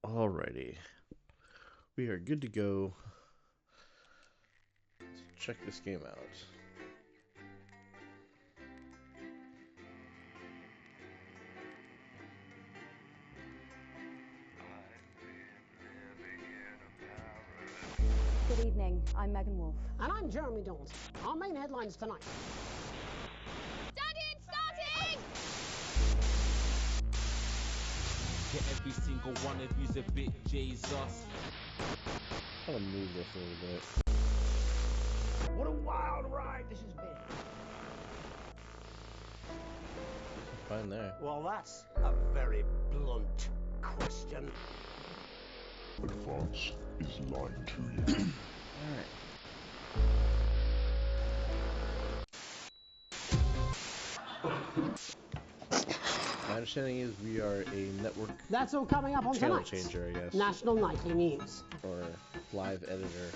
Alrighty, we are good to go. Let's check this game out. Good evening, I'm Megan Wolf. And I'm Jeremy Jones. Our main headlines tonight. Starting! Yeah, every single one of you's a bit Jesus. I'm gonna move this a little bit. What a wild ride this has been. Fine there. Well, that's a very blunt question. But France is lying to you. Alright. My understanding is we are a network That's all coming up on channel tonight. changer, I guess. National Nightly News. Or live editor.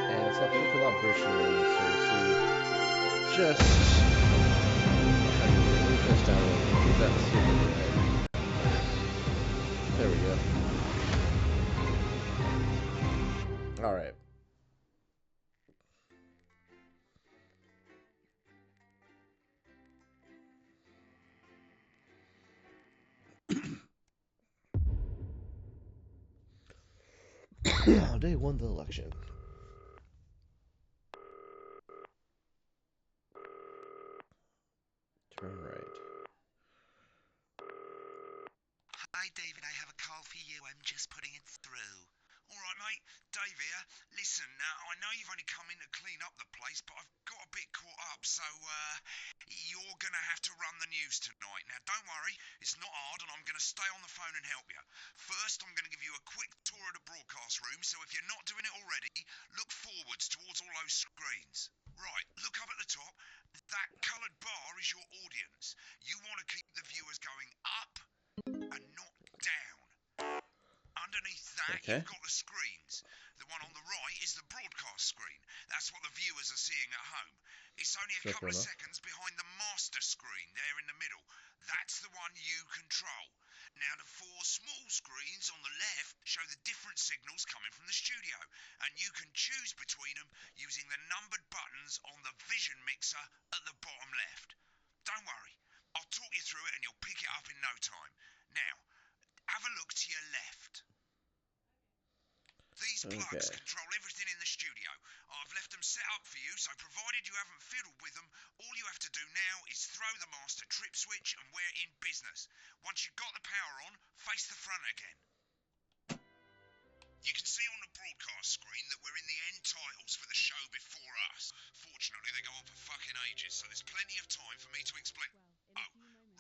And it's not without version rating, so we'll see just how you move this down a little bit. That's super right. There we go. Alright. They won the election. Turn right. Hi, David, I have a call for you. I'm just putting it through. All right, mate. Dave here. Listen, I know you've only come in to clean up the place, but I've got a bit caught up, so you're going to have to run the news tonight. Now, don't worry. It's not hard, and I'm going to stay on the phone and help you. First, I'm going to give you a quick tour of the broadcast room, so if you're not doing it already, look forwards towards all those screens. Right, look up at the top. That coloured bar is your audience. You want to keep the viewers going up and not down. Underneath that, Okay. you've got the screens. The one on the right is the broadcast screen. That's what the viewers are seeing at home. It's only a couple of seconds behind the master screen there in the middle. That's the one you control. Now, the four small screens on the left show the different signals coming from the studio, and you can choose between them using the numbered buttons on the vision mixer at the bottom left. Don't worry, I'll talk you through it and you'll pick it up in no time. Now, have a look to your left. These plugs control everything in the studio. I've left them set up for you, so provided you haven't fiddled with them, all you have to do now is throw the master trip switch and we're in business. Once you've got the power on, face the front again. You can see on the broadcast screen that we're in the end titles for the show before us. Fortunately, they go on for fucking ages, so there's plenty of time for me to explain. Oh,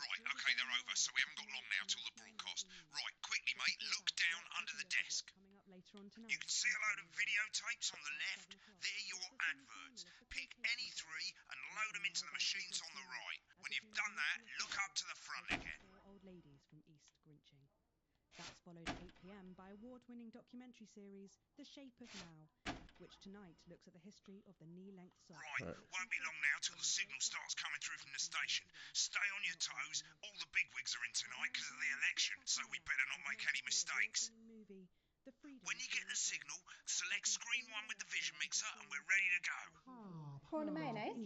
right, okay, they're over, so we haven't got long now till the broadcast. Right, quickly, mate, look down under the desk. You can see a load of videotapes on the left. They're your adverts. Pick any three and load them into the machines on the right. When you've done that, look up to the front again. Four old ladies from East Grinching. That's followed at 8 p.m. by award-winning documentary series The Shape of Now, which tonight looks at the history of the knee-length sock. Right, won't be long now till the signal starts coming through from the station. Stay on your toes. All the bigwigs are in tonight because of the election, so we better not make any mistakes. Movie, The Freedom When you get the signal, select screen 1 with the vision mixer and we're ready to go. Prawn and mayonnaise?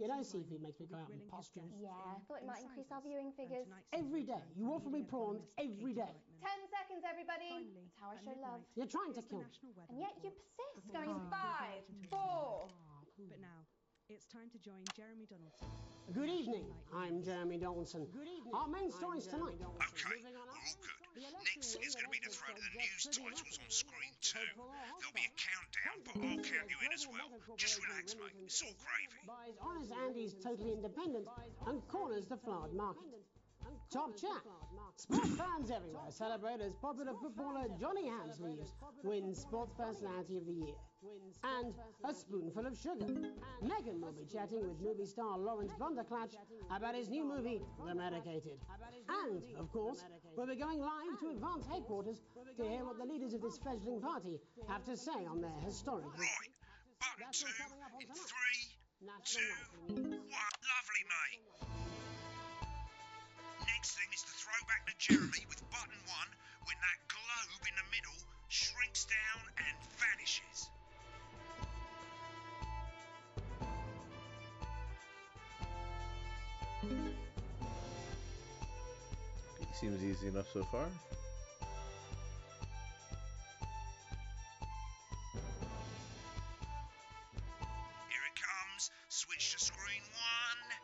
You know seafood makes me go out and posture. Yeah, I thought it might increase our viewing figures. Every day. You offer me prawns every day. 10 seconds, everybody. That's how I show love. You're trying to kill me. And yet you persist. Going 5, 4. But now, it's time to join Jeremy Donaldson. Good evening. I'm Jeremy Donaldson. Our main stories tonight. Okay, we're all good. Next thing is going to be the throw to the news titles on screen 2. There'll be a countdown, but I'll count you in as well. Just relax, mate. It's all gravy. Buys Honest Andy's Totally Independent and corners the flowered market. Top chat. Sports fans everywhere celebrate as popular footballer Johnny Hamsleeves wins Sports Personality of the Year. And a spoonful of sugar. Megan will be chatting with movie star Lawrence Bunderklatch about his new movie, The Medicated. And, of course, we'll be going live to Advance headquarters to hear what the leaders of this fledgling party have to say on their historic... Right, button 2 in 3, 2, 1. Lovely, mate. Next thing is the throwback to Jeremy with button 1 when that globe in the middle shrinks down and vanishes. Seems easy enough so far. Here it comes. Switch to screen 1.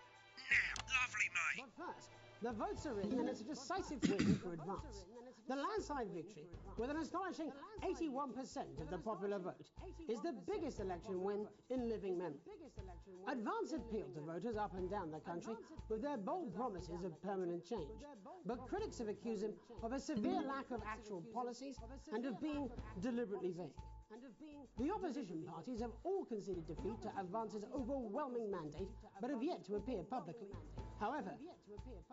Now, lovely, mate. But first, the votes are in and it's a decisive win for Advance. The landslide victory, with an astonishing 81% of the popular vote, is the biggest election win in living memory. Advance appealed to voters up and down the country with their bold promises of permanent change. But critics have accused him of a severe lack of actual policies and of being deliberately vague. The opposition parties have all conceded defeat to Advance's overwhelming mandate, but have yet to appear publicly. However,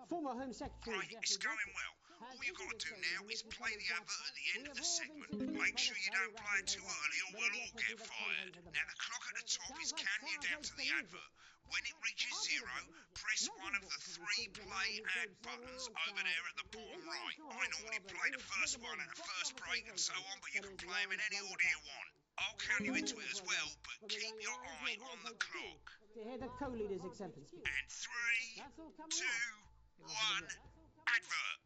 former Home Secretary... Right, it's going well. All you've got to do now is play the advert at the end of the segment. Make sure you don't play it too early or we'll all get fired. Now, the clock at the top is counting you down to the advert. When it reaches 0, press one of the 3 play ad buttons over there at the bottom right. I normally play the first one at the first break and so on, but you can play them in any order you want. I'll count you into it as well, but keep your eye on the clock. To hear the co-leader's acceptance speech. And 3, 2, 1, advert.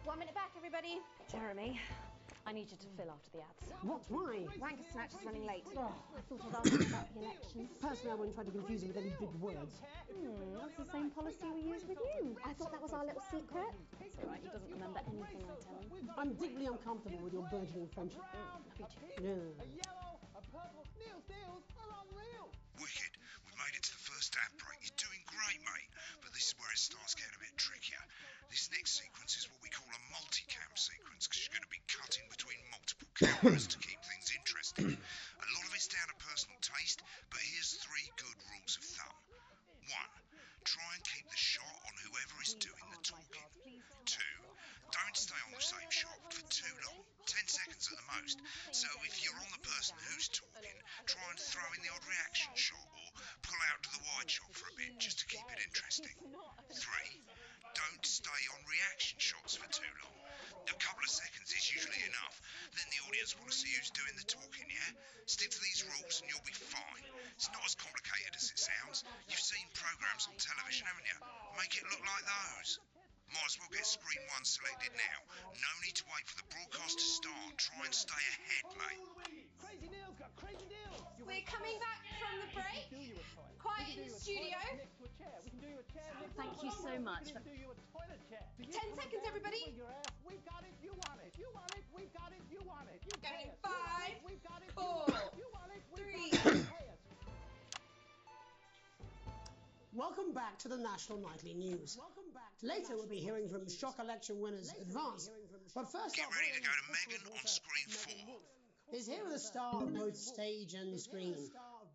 1 minute back, everybody. Jeremy, I need you to fill after the ads. What? Why? Wanker Snatch is running late. Oh, I thought I'd ask you about the elections. Personally, I wouldn't try to confuse him with any big words. That's the same policy we use with you. I thought that was our little secret. It's all right, he doesn't remember anything I tell him. I'm deeply uncomfortable with your burgeoning friendship. Me too. No. Wicked. We've made it to the first ad break. You're doing great, mate. But this is where it starts getting a bit trickier. This next sequence is what we call a multi-cam sequence, because you're going to be cutting between multiple cameras to keep things interesting. A lot of it's down to personal taste, but here's 3 good rules of thumb. 1. Try and keep the shot on whoever is doing the talking. 2. Don't stay on the same shot for too long, 10 seconds at the most. So if you're on the person who's talking, try and throw in the odd reaction shot or pull out to the wide shot for a bit just to keep it interesting. 3. Don't stay on reaction shots for too long. A couple of seconds is usually enough. Then the audience want to see who's doing the talking, yeah? Stick to these rules and you'll be fine. It's not as complicated as it sounds. You've seen programs on television, haven't you? Make it look like those. Might as well get screen 1 selected now. No need to wait for the broadcast to start. Try and stay ahead, mate. Crazy deals, got crazy deals. We're coming back from the break. Quiet in the studio. Thank you so much. 10 seconds, everybody. We got it, you want it. You want it, we got it, you want it. You Going pay us. 5, We got it, 4, you want it, 3. Welcome back to the National Nightly News. Later we'll be hearing from shock election winners Advance. But first Get up, ready to go to Megan on screen 4. is here with a star of both stage and screen.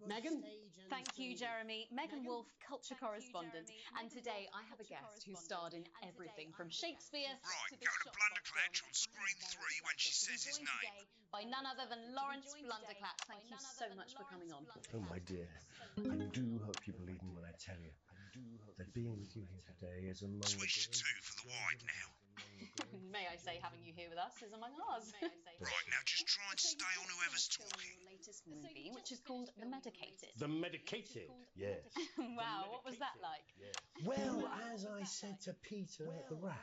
Megan? Thank you, Jeremy. Megan Wolf, culture correspondent. And today I have a guest who starred in everything from Shakespeare Right, to the go to Shopbox Blunderclatch film on screen 3 when she says his joined name. today by none other than Lawrence Blunderclatch. Thank you so much for coming on. Oh, my dear. I do hope you believe me when I tell you that being with you here today is among the Switch to 2 for the wide now. May I say, having you here with us is among ours. Right, now just try and stay on whoever's talking. Your latest movie, which is called The Medicated. The Medicated, yes. Wow, what was that like? Well, as I said to Peter at the Rat,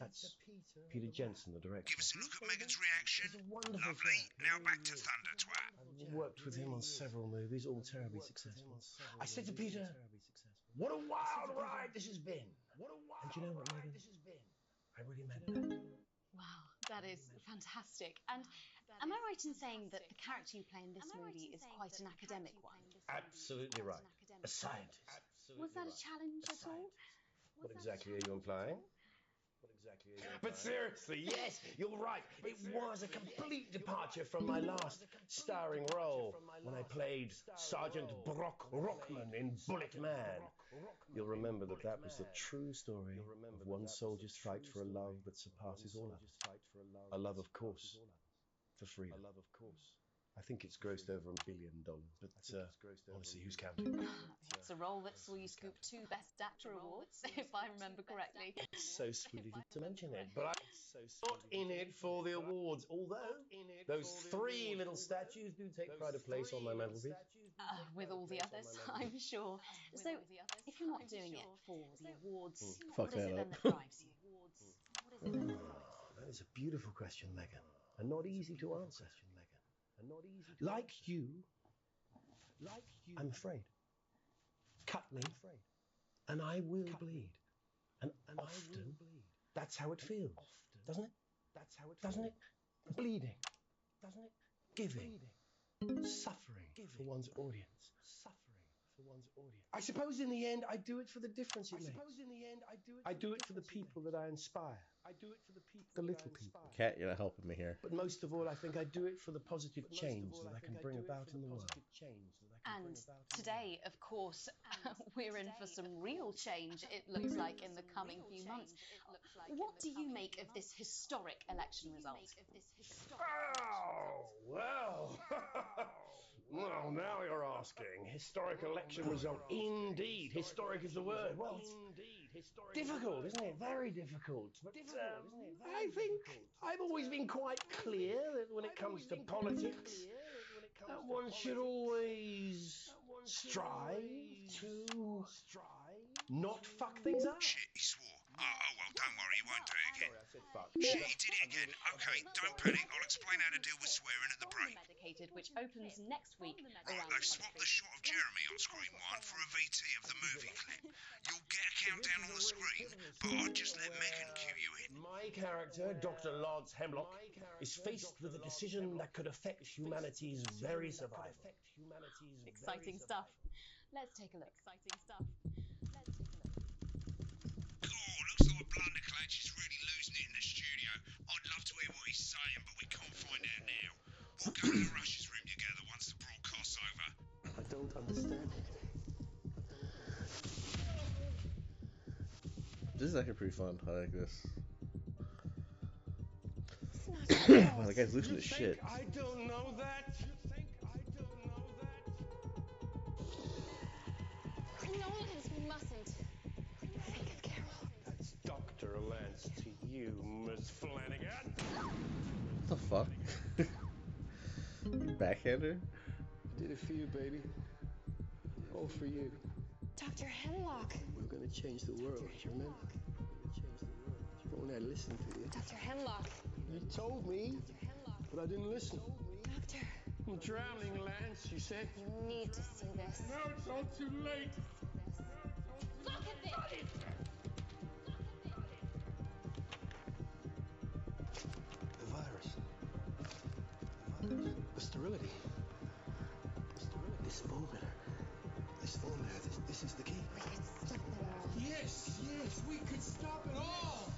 that's Peter Jensen, the director. Give us a look at Megan's reaction. He's a wonderful Lovely. guy. Now back to Thunder Twat. I've worked with him on several movies, all terribly successful. I said to Peter, what a wild ride this has been. And do you know what, Megan? I really meant that. Wow, that is fantastic. And am I right in saying that the character you play in this movie is quite an academic one? Absolutely right. A scientist. Was that a challenge at all? What exactly are you implying? But seriously, yes, you're right. It was a complete departure from my last starring role when I played Sergeant Brock Rockman in Bullet Man. You'll remember that that was the true story of one soldier's fight for a love that surpasses all others. A love, of course, for freedom. I think it's grossed over $1 billion, but honestly, who's counting? It's a role that saw you scoop 2 Best Actor awards, if I remember correctly. So sweet of you to mention it, but I'm not in it for the awards, although those 3 little statues do take pride of place on my mantelpiece. With all the others, I'm sure. So, if you're not doing it for the awards, Fuck what is that it then up. that drives you? That is a beautiful question, Megan, and not easy to answer. Like you, I'm afraid. Cut me, and I will bleed. And often, that's how it feels, doesn't it? Doesn't it? Bleeding, giving, suffering for one's audience. I suppose in the end, I do it for the difference it makes. I do it for the people that I inspire. The little people. Cat, you're not helping me here. But most of all, I think I do it for the positive change that I can bring about in the world. And today, of course, we're in for some real change, it looks like, in the coming few months. What do you make of this historic election result? Oh, well. Well, now you're asking. Historic election result. Indeed. Historic is the word. Well, it's difficult, isn't it? Very difficult. But I think I've always been quite clear that when it comes to politics, one should always strive to not fuck things up. Shit, he swore. Oh, well, don't worry, he won't do it again. Shit, he did it again. Okay, don't panic. I'll explain how to deal with swearing at the break. Medicated, which opens next week. Right, they've swapped the shot of Jeremy on screen 1 for a VT of the movie clip. You'll get a countdown on the screen, but I'll just let Megan cue you in. My character, Dr. Lance Hemlock, is faced with a decision that could affect humanity's very survival. Exciting stuff. Let's take a look. Oh, looks like Blunderclatch is really losing it in the studio. I'd love to hear what he's saying, but we can't find out now. We'll go to the Rush's room together once the broadcast's over. I don't understand it. This is actually pretty fun. I like this. Wow, the guy's losing his shit. I don't know that. No, Lance mustn't think of Carol. That's Dr. Lance to you, Miss Flanagan. What the fuck? You backhander? Did it for you, baby. All for you. Dr. Hemlock. We're gonna change the world, remember? If only I listened to you. Dr. Hemlock. You told me, but I didn't listen. Doctor. I'm drowning, Lance, you said. You need to see this. No, it's all too late. Look at this! The virus. The sterility. This formula. This is the key. We could stop it all. Yes, we could stop it all.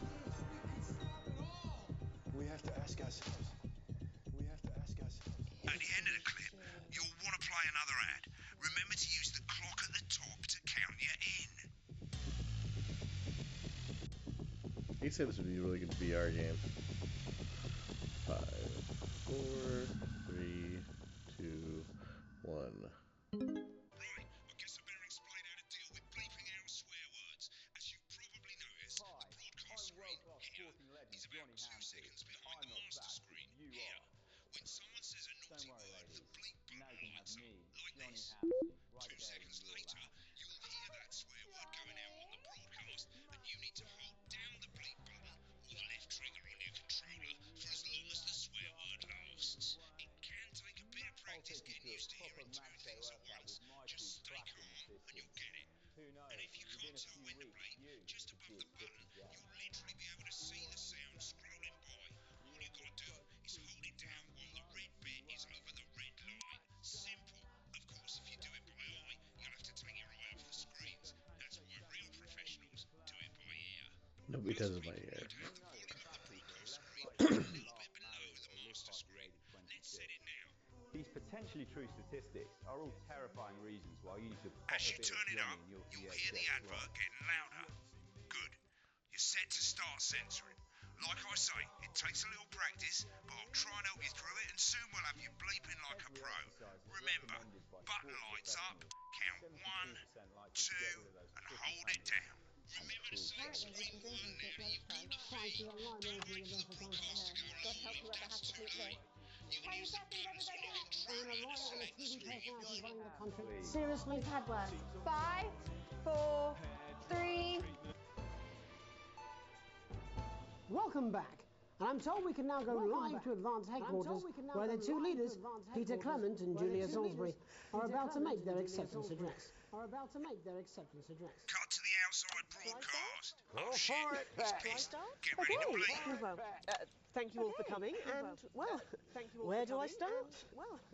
We have to ask ourselves. At the end of the clip, you'll want to play another ad. Remember to use the He said this would be a really good VR game. 5, 4, 3, 2, 1. Right, I guess I better explain how to deal with bleeping out swear words. As you probably noticed, the broadcast screen here is about 2 seconds behind the master screen here. When someone says a naughty word, the bleep button lights up, like this. 2 seconds later, you'll hear that swear word going out on the broadcast, and you need to hold down the bleep button or the left trigger on your controller for as long as the swear word lasts. It can take a bit of practice getting used to hearing 2 things at once. Just stay calm and you'll get it. And if you can't tell when to bleep, just above the button, you'll literally be able to see the sound scrolling by. All you gotta do is hold it down while the red bit is over the red line. Simple. Of course, if you do it by eye, you'll have to take your eye off the screens. That's why real professionals do it by ear. Nobody does it by ear. Have the volume of the broadcast screen a little bit below the master screen. Let's set it now. These potentially true statistics are all terrifying reasons why you need to pop As a you bit turn of it up, Johnny in your you'll VHS hear the drive. advert getting louder. Good. You're set to start censoring. Like I say, it takes a little practice, but I'll try and help you through it, and soon we'll have you bleeping like a pro. Remember, button lights up, count 1, 2, and hold it down. Remember to say screen 1 now that you've got the feed. Don't wait for the broadcast to go live. That's too late. You can use the buttons on your controller to select the stream you want. Seriously? Bad words. 5, 4, 3. Welcome back. And I'm told we can now go live to Advanced Headquarters, where the two leaders, Peter Clement and Julia Salisbury, are about to make their acceptance address. Cut to the outside broadcast. Oh shit, he's pissed. Get ready to bleep. Well, thank you all for coming, and, well, where do I start?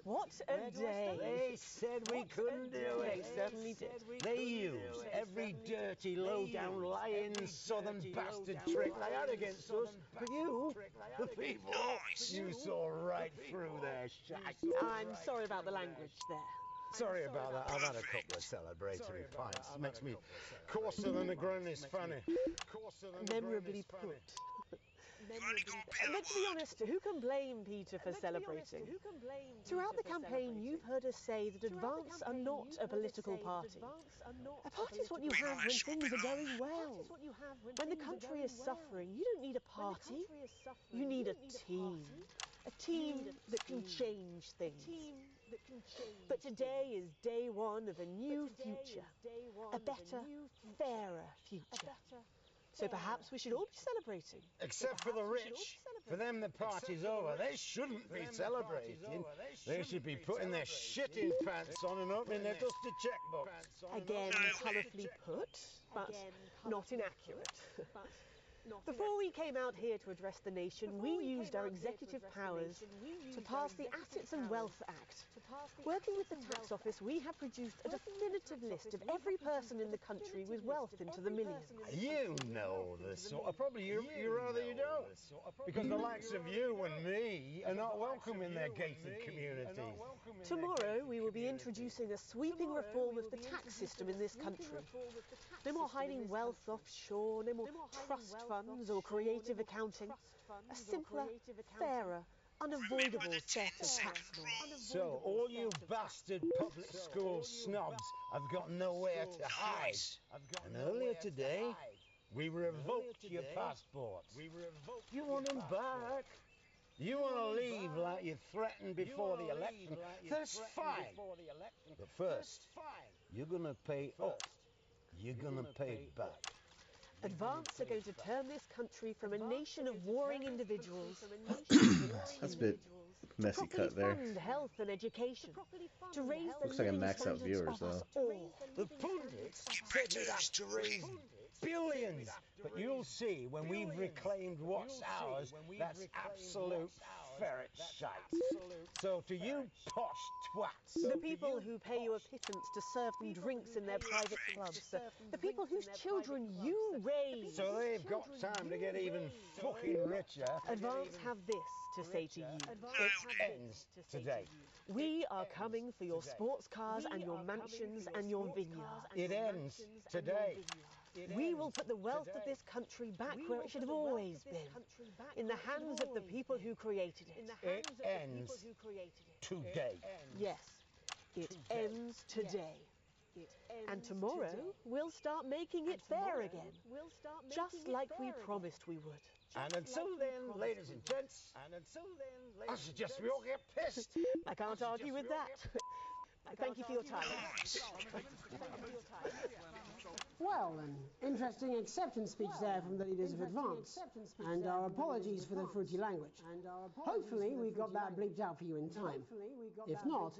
What a day. They said we couldn't do it. They certainly did. They used every dirty, low-down, lying southern bastard trick they had against us. But you, the people, you saw right through their shite. I'm sorry about the language there. Sorry about that. I've had a couple of celebratory pints. Makes me coarser than a granny's fanny. Memorably put. Let's be honest, who can blame Peter for celebrating? Throughout the campaign, you've heard us say that Advance are not a political party. A party is what you have when things are going well. When the country is suffering, you don't need a party. You need a team. A team that can change things. But today is day one of a new future. A better, fairer future. So perhaps we should all be celebrating. Except for the rich. For them, the party's over. They shouldn't be celebrating. They should be putting their shitting pants on and opening their dusty checkbooks. Again, colourfully put, but not inaccurate. Before we came out here to address the nation, we used our executive powers to pass the Assets and Wealth Act. Working with the tax office, we have produced a definitive list of every person in the country with wealth into the millions. You know this sort of... Probably you rather you don't. Because the likes of you and me are not welcome in their gated communities. Tomorrow, we will be introducing a sweeping reform of the tax system in this country. No more hiding wealth offshore, no more trust funds or creative accounting. A simpler, fairer, unavoidable set of tax laws. So, all you bastard public school snobs have got nowhere to hide. And earlier today, we revoked your passports. You want them back? You want to leave like you threatened before the election? That's fine. But first, you're going to pay up. You're going to pay back. Advance are going to turn this country from a nation of warring individuals That's a bit messy cut there. fund health and education, to raise the Looks like a living max out standards viewers, of us though. all. The pundits said we'd have to raise billions. But you'll see, when we've reclaimed what's ours, that's absolute ferret shite. So to you posh twats... The people who pay you a pittance to serve them drinks in their private clubs, the people whose children you raise. So they've got time to get even fucking richer. Advance have this to say to you. It ends today. We are coming for your sports cars and your mansions and your vineyards. It ends today. We will put the wealth of this country back where it should have always been, in the hands of the people who created it. It ends today. Yes, it ends today. And tomorrow, we'll start making it fair again, just like we promised we would. And until then, ladies and gents, I suggest we all get pissed. I can't argue with that. Thank you for your time. Well, an interesting acceptance speech there from the leaders of Advance, and our apologies for the fruity language. Hopefully we got that bleeped out for you in time. If not,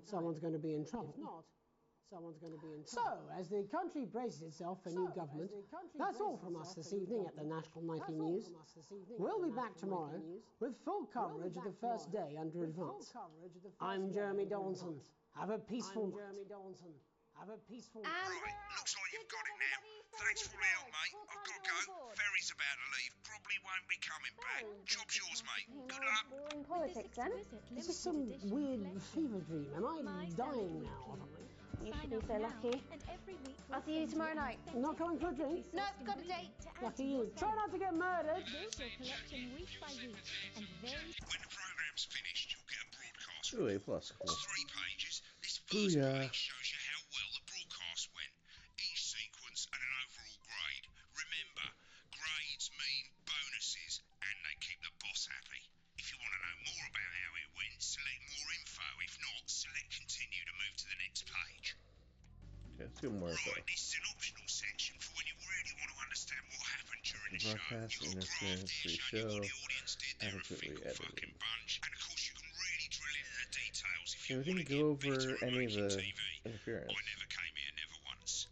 someone's going to be in trouble. So, as the country braces itself for new government, that's all from us this evening at the National Nightly News. We'll be back tomorrow with full coverage of the first day under Advance. I'm Jeremy Donaldson. Have a peaceful night. Right, looks like you've got it now. Thanks for the help, mate. I've got to go. Ferry's about to leave. Probably won't be coming back. Job's yours, mate. Good luck. Boring politics, then. Is this some weird fever dream? Am I dying now or something? You should be so lucky. I'll see you tomorrow night. Not coming for a drink? No, got a date. Lucky you. Try not to get murdered. When the programme's finished, you'll get a broadcast. Ooh, A+. Cool. 3 pages. This first page shows you how well the broadcast went. Each sequence and an overall grade. Remember, grades mean bonuses, and they keep the boss happy. If you want to know more about how it went, select more info. If not, select continue to move to the next page. Okay, let's do more info. Right, this is an optional section for when you really want to understand what happened during the show. Broadcast, You've got interference, graph free here show, showing what the audience did. They're a adequately fickle edited. fucking bunch. And of course, you can really drill into the details if So you we want to didn't get go better over at any of making the TV. interference. I never came here, never once.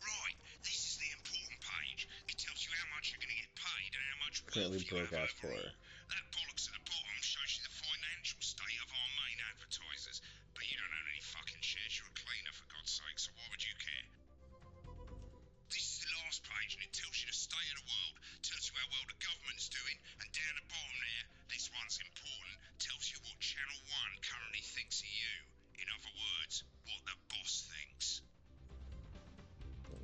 Right, this is the important page. It tells you how much you're going to get paid and how much Currently wealth you have broadcast for. overall. That bollocks at the bottom shows you the financial state of our main advertisers. But you don't own any fucking shares. You're a cleaner, for God's sake, so why would you care? This is the last page, and it tells you the state of the world, tells you how well the government's doing, and down the bottom there, this one's important, tells you what Channel 1 currently thinks of you. In other words, what the boss thinks.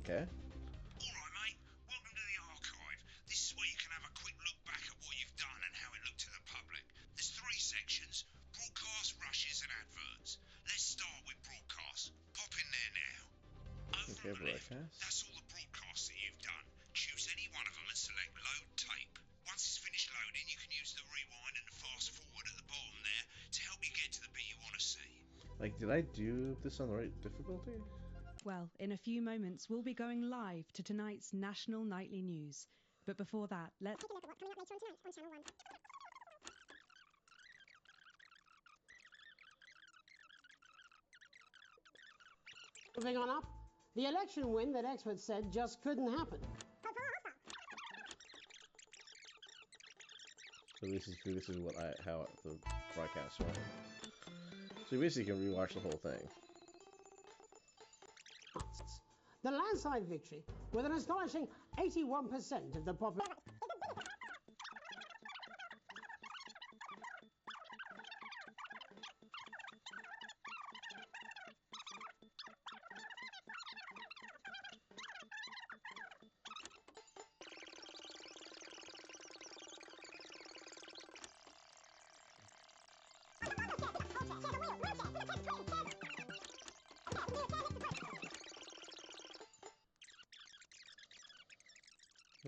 Okay. Alright, mate, welcome to the archive. This is where you can have a quick look back at what you've done and how it looked to the public. There's 3 sections: broadcast, rushes, and adverts. Let's start with broadcast. Pop in there now. Over Okay, on the left, broadcast. that's all the broadcasts that you've done. Choose any one of them and select load tape. Once it's finished loading, you can use the rewind and the fast forward at the bottom there to help you get to the bit you want to see. Like, did I do this on the right difficulty? Well, in a few moments, we'll be going live to tonight's National Nightly News. But before that, let's... Moving on up, the election win that experts said just couldn't happen. So this is what how the broadcast went. So you basically can rewatch the whole thing. The landslide victory, with an astonishing 81% of the population.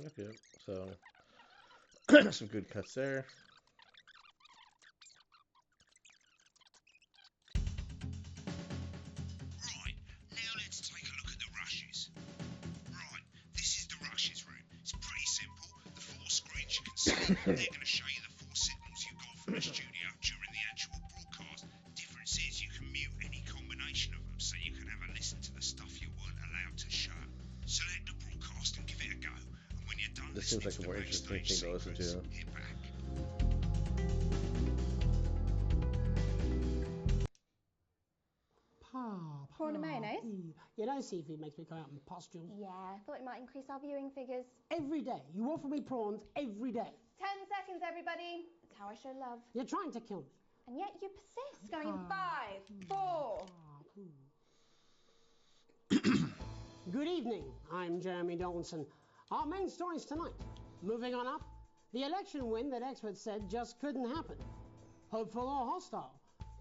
Okay, so some good cuts there. Right, now let's take a look at the rushes. Right, this is the rushes room. It's pretty simple. The 4 screens you can see, they're going to show you the 4 signals you got from the studio during the actual broadcast. Difference is you can mute any combination of them, so you can have a listen to the stuff you weren't allowed to show. Select the broadcast and give it a go. And when you're done, This seems like a more interesting thing to listen to. hit back. Prawn and mayonnaise? You know, seafood makes me go out in pustules. Yeah, I thought it might increase our viewing figures. Every day. You offer me prawns every day. 10 seconds, everybody. That's how I show love. You're trying to kill me. And yet you persist, going in 5, 4. Good evening, I'm Jeremy Donaldson. Our main stories tonight. Moving on up, the election win that experts said just couldn't happen. Hopeful or hostile?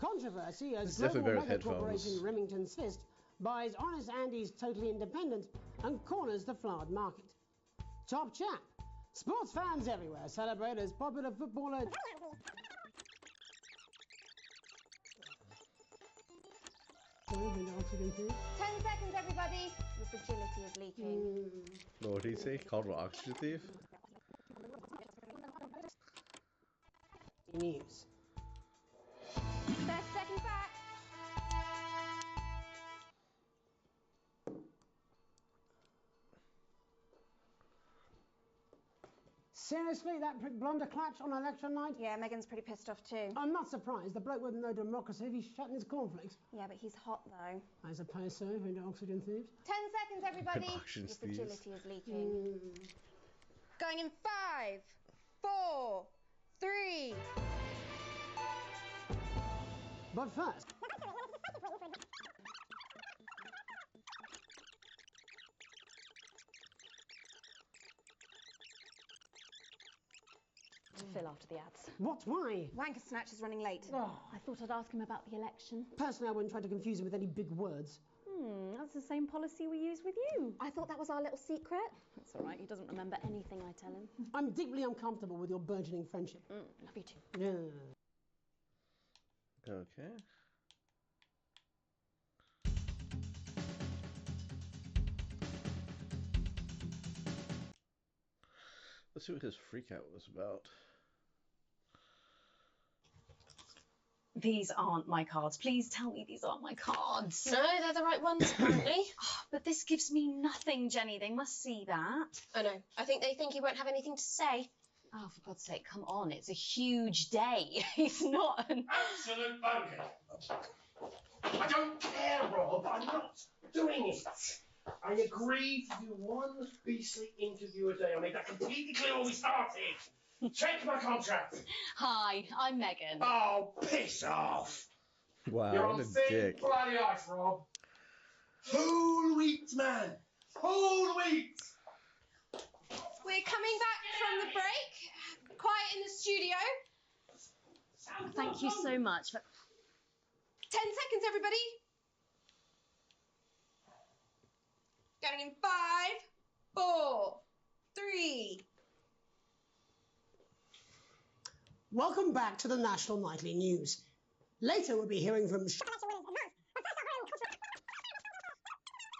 Controversy as global mega corporation Remington's Fist buys Honest Andy's Totally Independent and corners the flowered market. Top chap. Sports fans everywhere celebrate as popular footballer... 10 seconds, everybody. Your fragility is leaking. What did he say? Called an oxygen thief? News. 30 seconds back. Seriously, that prick Blunderclatch on election night? Yeah, Megan's pretty pissed off too. I'm not surprised. The bloke with no democracy, he's shutting his cornflakes. Yeah, but he's hot though. I suppose so, if into oxygen thieves. 10 seconds, everybody. Oxygen Your thieves. fragility is leaking. Going in 5, 4, 3. But first... To Phil after the ads. What? Why? Wanker Snatch is running late. Oh. I thought I'd ask him about the election. Personally, I wouldn't try to confuse him with any big words. That's the same policy we use with you. I thought that was our little secret. That's all right. He doesn't remember anything I tell him. I'm deeply uncomfortable with your burgeoning friendship. Love you too. Yeah. Okay. Let's see what his freakout was about. These aren't my cards. Please tell me these aren't my cards. No, they're the right ones, apparently. But this gives me nothing, Jenny. They must see that. I know. I think they think he won't have anything to say. Oh, for God's sake, come on. It's a huge day. He's not an... Absolute bogan. I don't care, Rob. I'm not doing it. I agreed to do one beastly interview a day. I made that completely clear when we started. Check my contract. Hi, I'm Megan. Oh, piss off. Wow, You're what on a thin, dick. bloody ice, Rob. Whole wheat, man. Whole wheat. We're coming back from the break. Quiet in the studio. Thank you so much. 10 seconds, everybody. Going in 5, 4, 3. Welcome back to the National Nightly News. Later we'll be hearing from...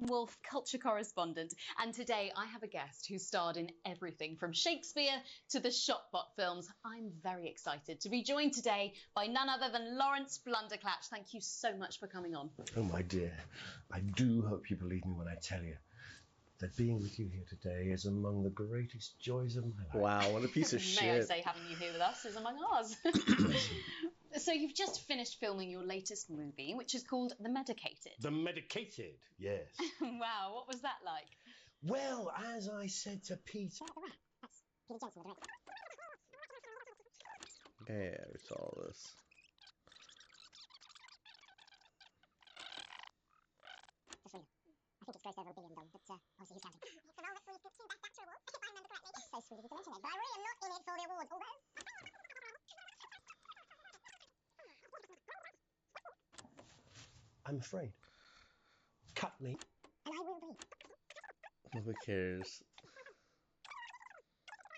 Wolf, culture correspondent, and today I have a guest who starred in everything from Shakespeare to the Shotbot films. I'm very excited to be joined today by none other than Lawrence Blunderclatch. Thank you so much for coming on. Oh, my dear. I do hope you believe me when I tell you that being with you here today is among the greatest joys of my life. Wow, what a piece of shit. May I say having you here with us is among ours. So you've just finished filming your latest movie, which is called The Medicated. The Medicated, yes. Wow, what was that like? Well, as I said to Peter... Yeah, we saw this. I think it's grossed over $1 billion, but obviously he's counting. It's a role that frees Team back to a wall, if I remember correctly. It's so sweet of you to mention it, but I really am not in it for the awards, although... I'm afraid. Cut me. And I will be. Who cares?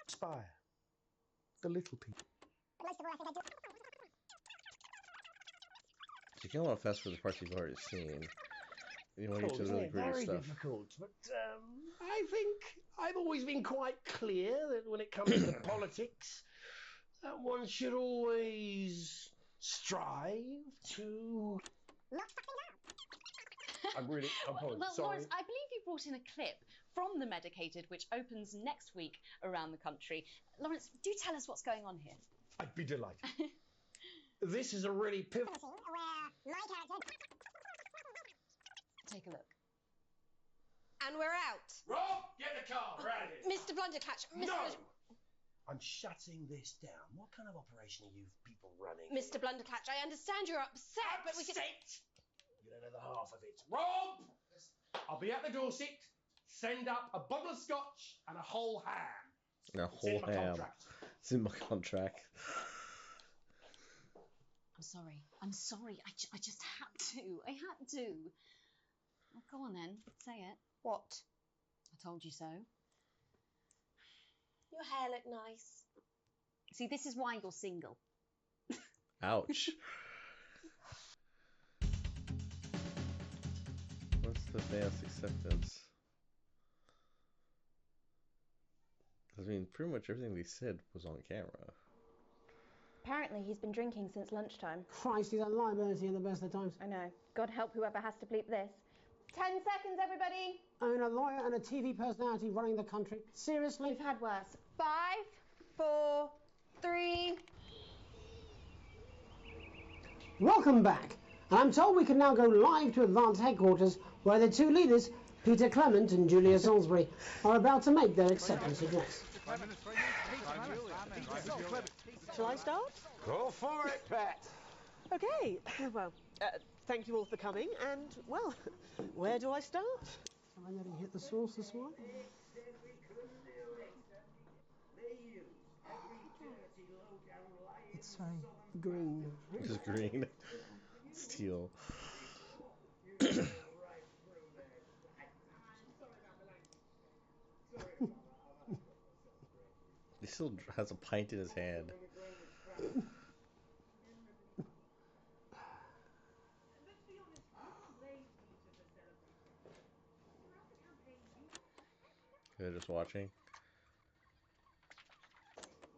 Inspire. The little people. But most of all, I think I do... You can't want to fast for the parts you've already seen. You want to get to the really very great stuff. difficult, but I think I've always been quite clear that when it comes to politics, that one should always strive to... Not fucking up. I'm Well, sorry. Lawrence, I believe you brought in a clip from The Medicated, which opens next week around the country. Lawrence, do tell us what's going on here. I'd be delighted. This is a really pivotal... Where my character... Take a look. And we're out. Rob, get the car. We're out of here. Mr. Blunderclatch. No! I'm shutting this down. What kind of operation are you people running? Mr. Blunderclatch, I understand you're upset, but we can... You don't know the half of it. Rob! I'll be at the Dorset. send up a bottle of scotch and a whole ham. A whole in my ham. contract. It's in my contract. I'm sorry. I just had to. I had to. Well, go on then. Say it. What? I told you so. Your hair looked nice. See, this is why you're single. Ouch. What's the advanced acceptance? I mean, pretty much everything they said was on camera. Apparently he's been drinking since lunchtime. Christ, he's a liability in the best of times. I know. God help whoever has to bleep this. 10 seconds, everybody. I mean, a lawyer and a TV personality running the country. Seriously? We've had worse. 5, 4, 3. Welcome back. And I'm told we can now go live to Advance Headquarters, where the two leaders, Peter Clement and Julia Salisbury, are about to make their acceptance address. Shall I start? Go for it, Pat. Okay, well, thank you all for coming, and, well, where do I start? Am I going to hit the source this morning? It's very green. It's green. Steel. He still has a pint in his hand. They're just watching.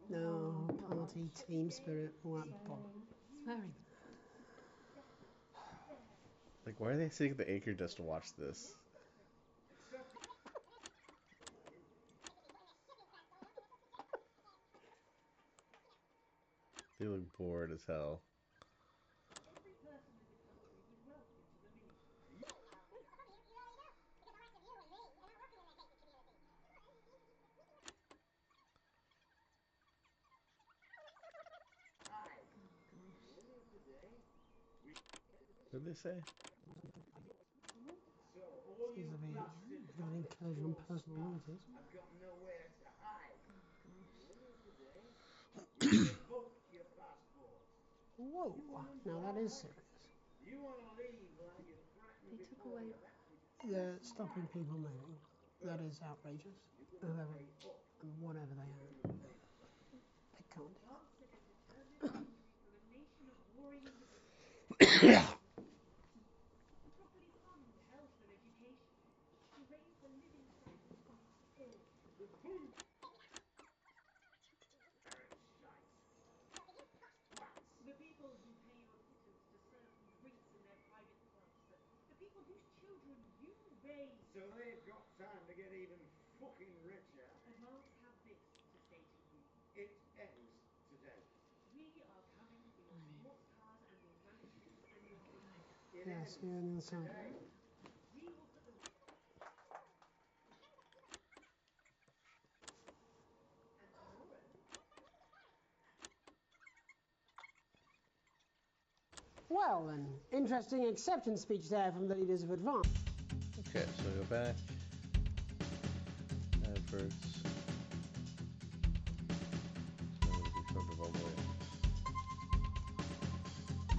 No, party, team spirit, all that bomb. Swearing. Like, why are they sitting at the anchor desk to watch this? They look bored as hell. What did they say? Seems to be an incursion on personal relatives. Whoa, now that is serious. They took away. They're stopping people moving. That is outrageous. Whatever they are. They can't do that. So they've got time to get even fucking richer. Advance have this to say to you. It ends today. We are coming for your sports cars and your mansions and your homes. Yes, you're on the inside. We will put the... And tomorrow... Well, an interesting acceptance speech there from the leaders of Advance. Okay, so go back. Adverts.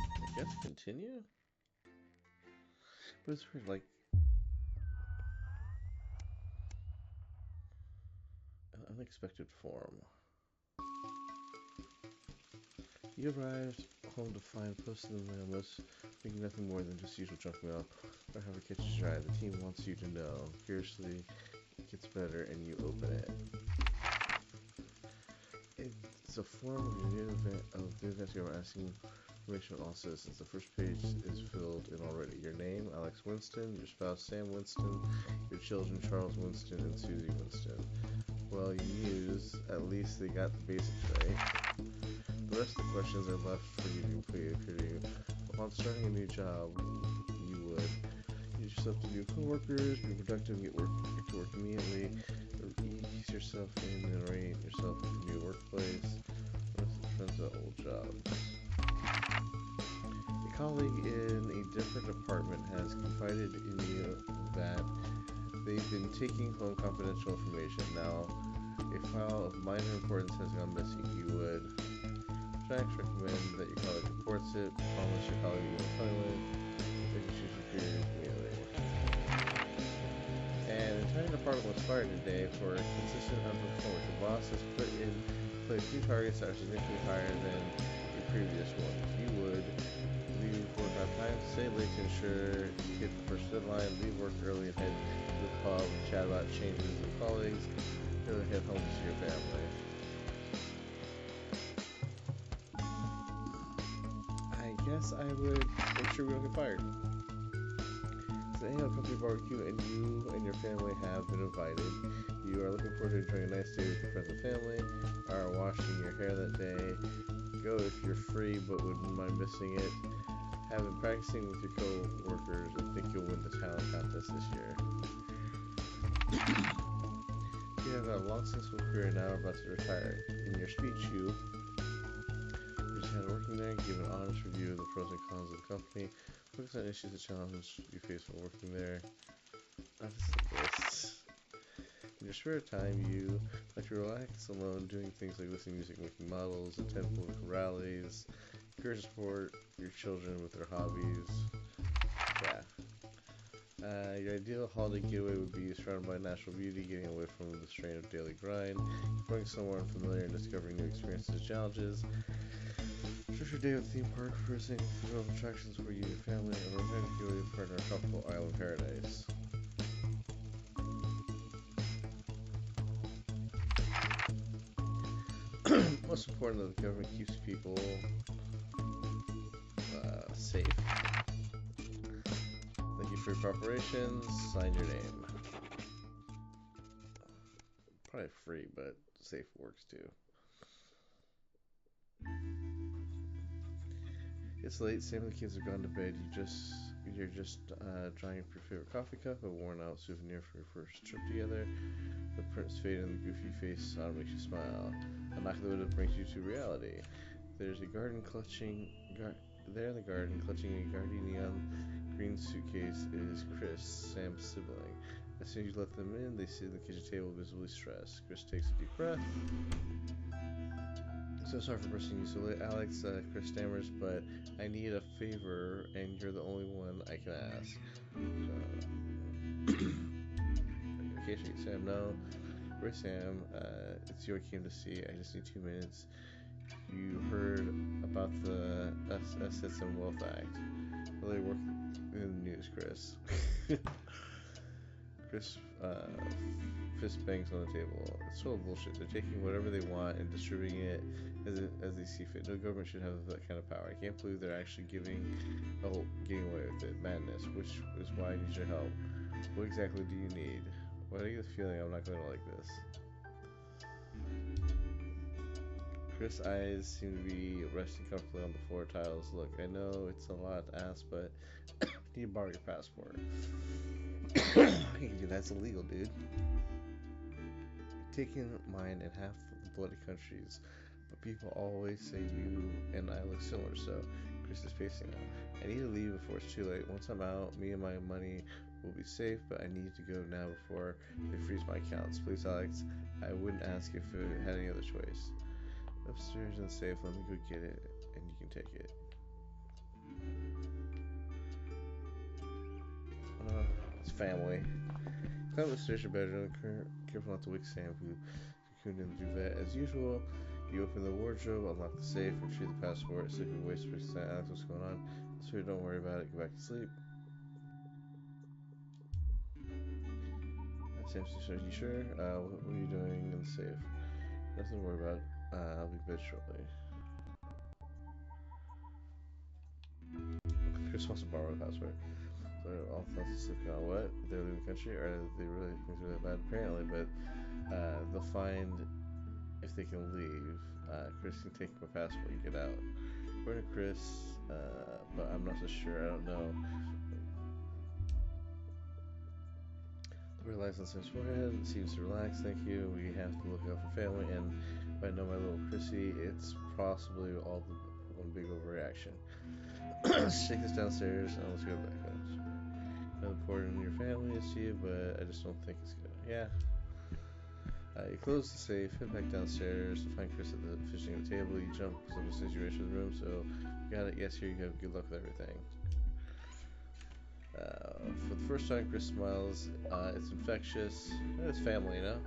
I guess continue? But it's weird, like... An unexpected form. You arrived home to find posted in the mail list, making nothing more than just usual junk mail. Or have a kitchen dry. The team wants you to know. Curiously, it gets better and you open it. It's a form of your new event you're asking information on all citizens. The first page is filled in already. Your name, Alex Winston, your spouse, Sam Winston, your children, Charles Winston and Susie Winston. Well, you at least they got the basics right. The rest of the questions are left for you to complete. Upon starting a new job, you would use yourself to new co-workers, be productive, get to work immediately, ease yourself in and orient yourself with the new workplace. The rest of the friends at old jobs. A colleague in a different department has confided in you that They've been taking home confidential information. Now, a file of minor importance has gone missing. You would Tracks recommend that your colleague reports it. Promise your colleague you won't play with. They can choose your career immediately. And the entire department was fired today for consistent underperformance. Your boss has put in place new targets that are significantly higher than your previous ones. You would leave work on time, stay late to ensure you hit the first deadline, leave work early and head to the pub and chat about changes with colleagues, really head home to see your family. I guess I would make sure we don't get fired. So anyhow, company barbecue, and you and your family have been invited. You are looking forward to enjoying a nice day with your friends and family, are washing your hair that day. Go if you're free but wouldn't mind missing it. Have been practicing with your co-workers and think you'll win the talent contest this year. You have a long successful career now about to retire. In your speech, you just had working there, give an honest review of the pros and cons of the company, focus on issues and challenges you face while working there. Not the simplest. In your spare time, you like to relax alone, doing things like listening to music, making models, attend political rallies, encourage support your children with their hobbies. Yeah. Your ideal holiday getaway would be surrounded by natural beauty, getting away from the strain of daily grind, exploring somewhere unfamiliar and discovering new experiences and challenges. Structure your day with theme park, cruising, thrill attractions for you and your family, and a romantic getaway with partner a tropical island paradise. Most important that the government keeps people safe. Thank you for your cooperation. Sign your name. Probably free, but safe works too. It's late. Sam and the kids have gone to bed. You're just drying up your favorite coffee cup, a worn-out souvenir from your first trip together. The print's faded and the goofy face on makes you smile. A knock at the window brings you to reality. There's a garden clutching. There in the garden, clutching a gardenia green suitcase, is Chris, Sam's sibling. As soon as you let them in, they sit at the kitchen table visibly stressed. Chris takes a deep breath. So sorry for bursting you so late, Alex. Chris stammers, but I need a favor, and you're the only one I can ask. Okay, Sam, no. Where's Sam? It's you I came to see. I just need 2 minutes. You heard about the Assets and Wealth Act. Really work in the news, Chris. Chris fist bangs on the table. It's total bullshit. They're taking whatever they want and distributing it as they see fit. No government should have that kind of power. I can't believe they're actually getting away with it. Madness, which is why I need your help. What exactly do you need? Why do I get the feeling I'm not going to like this? Chris' eyes seem to be resting comfortably on the floor tiles. Look, I know it's a lot to ask, but I need to borrow your passport. I can do that. It's illegal, dude. Taking mine in half the bloody countries, but people always say you and I look similar, so Chris is pacing out. I need to leave before it's too late. Once I'm out, me and my money will be safe, but I need to go now before they freeze my accounts. Please, Alex, I wouldn't ask if it had any other choice. Upstairs and safe, let me go get it, and you can take it. It's family. Climb upstairs your bedroom, careful not to wake Sam, who cocooned in the duvet. As usual, you open the wardrobe, unlock the safe, retrieve the passport, sleep your waist, Alex, what's going on? So don't worry about it, go back to sleep. Sam says, are you sure? What are you doing in the safe? Nothing to worry about. I'll be in bed shortly. Chris wants to borrow the passport. So all thoughts of sleeping on what? They're leaving the country, or things really bad? Apparently, but they'll find if they can leave. Chris can take my passport and get out. According to Chris, but I'm not so sure. I don't know. The red lights on Sam's forehead. Seems to relax. Thank you. We have to look out for family, and if I know my little Chrissy, it's possibly all one big overreaction. Let's take this downstairs and let's go back. Important, your family to see you, but I just don't think it's good. Yeah. You close the safe, head back downstairs, find Chris at the fishing table. You jump some situation in the room, so you got it. Yes, here you go. Good luck with everything. For the first time, Chris smiles. It's infectious. It's family, you know?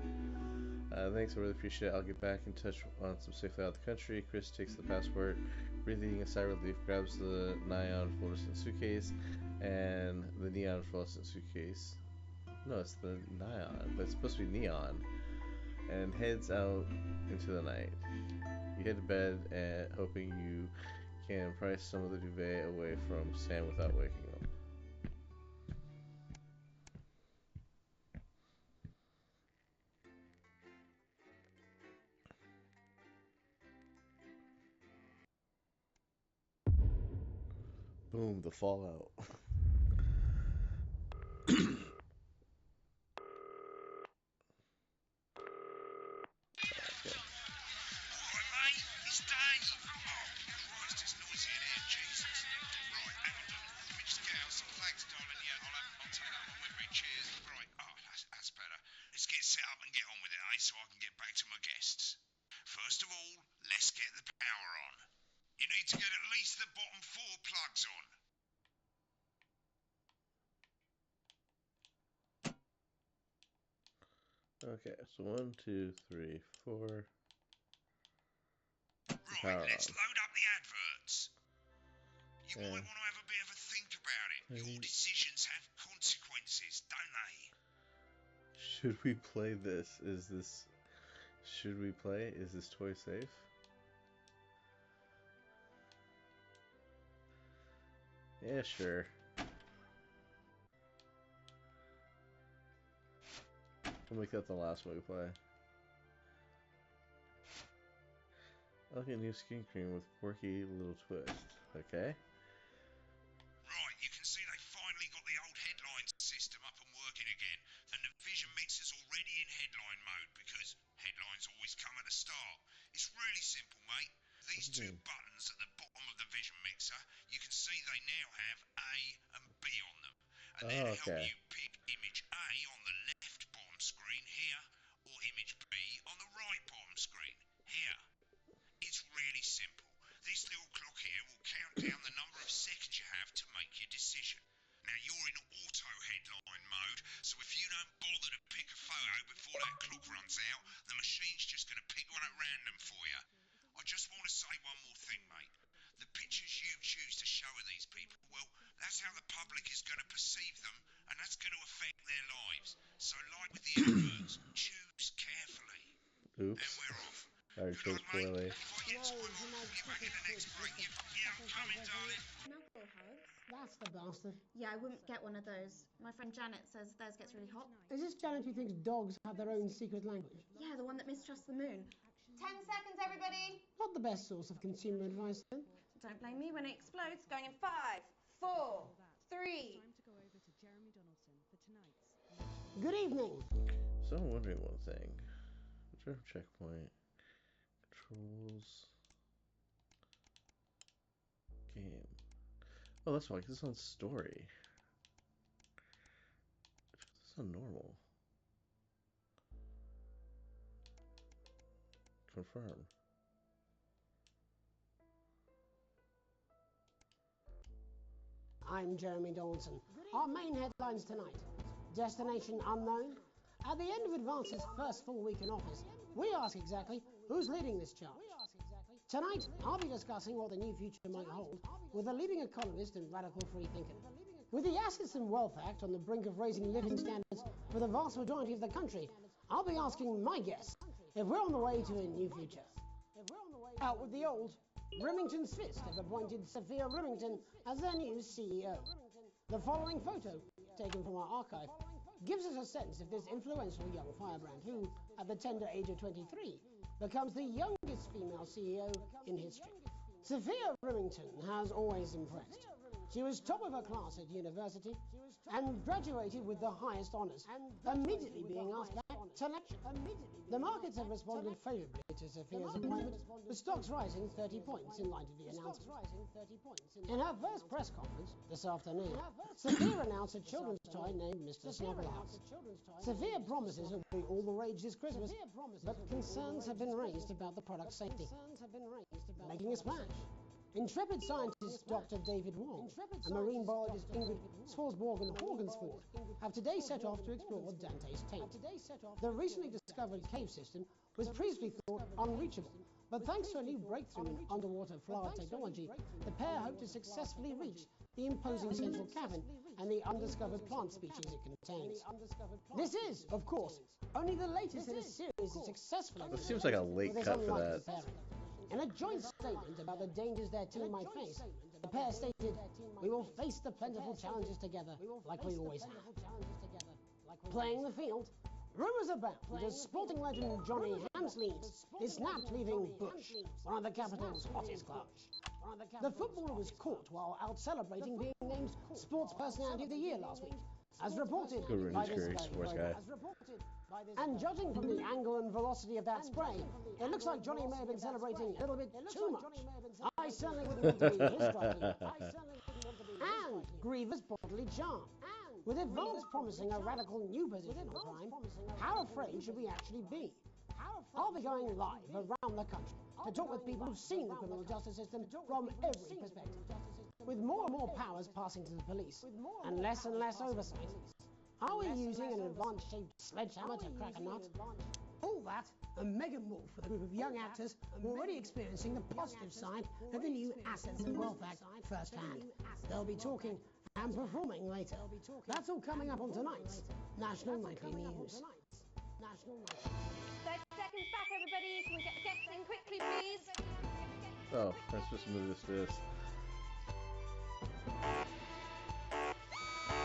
Thanks, I really appreciate it. I'll get back in touch on some safe out of the country. Chris takes the passport, breathing a sigh of relief, grabs the neon fluorescent suitcase and the neon fluorescent suitcase. No, it's the neon, but it's supposed to be neon. And heads out into the night. You head to bed and hoping you can pry some of the duvet away from Sam without waking up. Boom, the fallout. So I can get back to my guests. First of all, let's get the power on. You need to get at least the bottom 4 plugs on. Okay, so 1, 2, 3, 4. Right, let's load up the adverts. You might want to have a bit of a think about it. Your decisions have consequences, don't they? Should we play this? Should we play? Is this toy safe? Yeah, sure. We'll make that the last one we play. I'll get a new skin cream with quirky little twist. Okay. Right, you can see they finally got the old headline system up and working again. And the vision mixer's already in headline mode because headlines always come at the start. It's really simple, mate. These 2 buttons at the bottom of the vision mixer, you can see they now have A and B on them. And they'll help you pick image A on the left bottom screen here, or image B on the right bottom screen here. It's really simple. This little clock here will count down the number of seconds you have to make your decision. Now you're in auto headline mode, so if you don't bother to pick a photo before that clock runs out, the machine's just going to pick one at random for you. I just want to say one more thing, mate. The pictures you choose to show of these people, well, that's how the public is going to perceive them, and that's going to affect their lives. So like with the adverts, choose carefully. Oops. And we're off. I chose poorly. That's the bastard. Yeah, I wouldn't get one of those. My friend Janet says theirs gets really hot. Is this Janet who thinks dogs have their own secret language? Yeah, the one that mistrusts the moon. 10 seconds, everybody! Not the best source of consumer advice, then. Don't blame me when it explodes. Going in 5, 4, 3. Good evening. So I'm wondering one thing. Reserve checkpoint. Controls. Game. Oh, that's why, 'cause it's on story. It's on normal. Confirm. I'm Jeremy Donaldson. Our main headlines tonight. Destination unknown. At the end of Advance's first full week in office, we ask exactly who's leading this charge. Tonight, I'll be discussing what the new future might hold with a leading economist and radical free thinker. With the Assets and Wealth Act on the brink of raising living standards for the vast majority of the country, I'll be asking my guests if we're on the way to a new future. Out with the old, Remington's Fist have appointed Sophia Remington as their new CEO. The following photo, taken from our archive, gives us a sense of this influential young firebrand who, at the tender age of 23, becomes the youngest female CEO in history. Sophia Remington has always impressed. She was top of her class at university and graduated with the highest honours, immediately being asked back Telection. The markets have responded favourably to Sophia's appointment, with stocks rising 30 points in light of the announcement. In her first press conference this afternoon, Sophia announced a children's toy named Mr. Snugglehouse. Sophia promises it will be all the rage this Christmas, but concerns have been raised about the product's safety. Making a splash. Intrepid scientist Dr. David Wong and marine biologist Ingrid Swarsborg-Horgensford have today set off to explore Dante's taint. The recently discovered cave system was previously thought unreachable, but thanks to a new breakthrough in underwater flower technology, the pair hope to successfully reach the imposing central cavern and the undiscovered plant species it contains. This is, of course, only the latest in a series of successful It seems like a late cut for that. In a joint statement about the dangers their team might face, the pair stated, "We will face the plentiful challenges together, like we always have." Playing the field, rumours abound that sporting legend Johnny Hamsleeds is snapped leaving Bush, one of the capital's hottest clubs. The footballer was caught while out celebrating being named Sports Personality of the Year last week, as reported by this very program. And judging from the angle and velocity of that spray, it looks like Johnny may have been celebrating a little bit too much. I certainly wouldn't want to be his drug dealer. And Griever's bodily charm. With advance promising a radical new position on crime, how afraid should we actually be? I'll be going live around the country to talk with people who've seen the criminal justice system from every perspective. With more and more powers passing to the police, and less oversight, are we using an advanced-shaped sledgehammer to crack a nut? All that and mega more for the group of young actors already experiencing the positive side of the new Assets and Wealth Act firsthand. They'll be talking and performing later. That's all coming up on tonight's National Nightly News. 30 seconds back, everybody. Can we get the guests in quickly, please? Oh, I'm supposed to move this to this.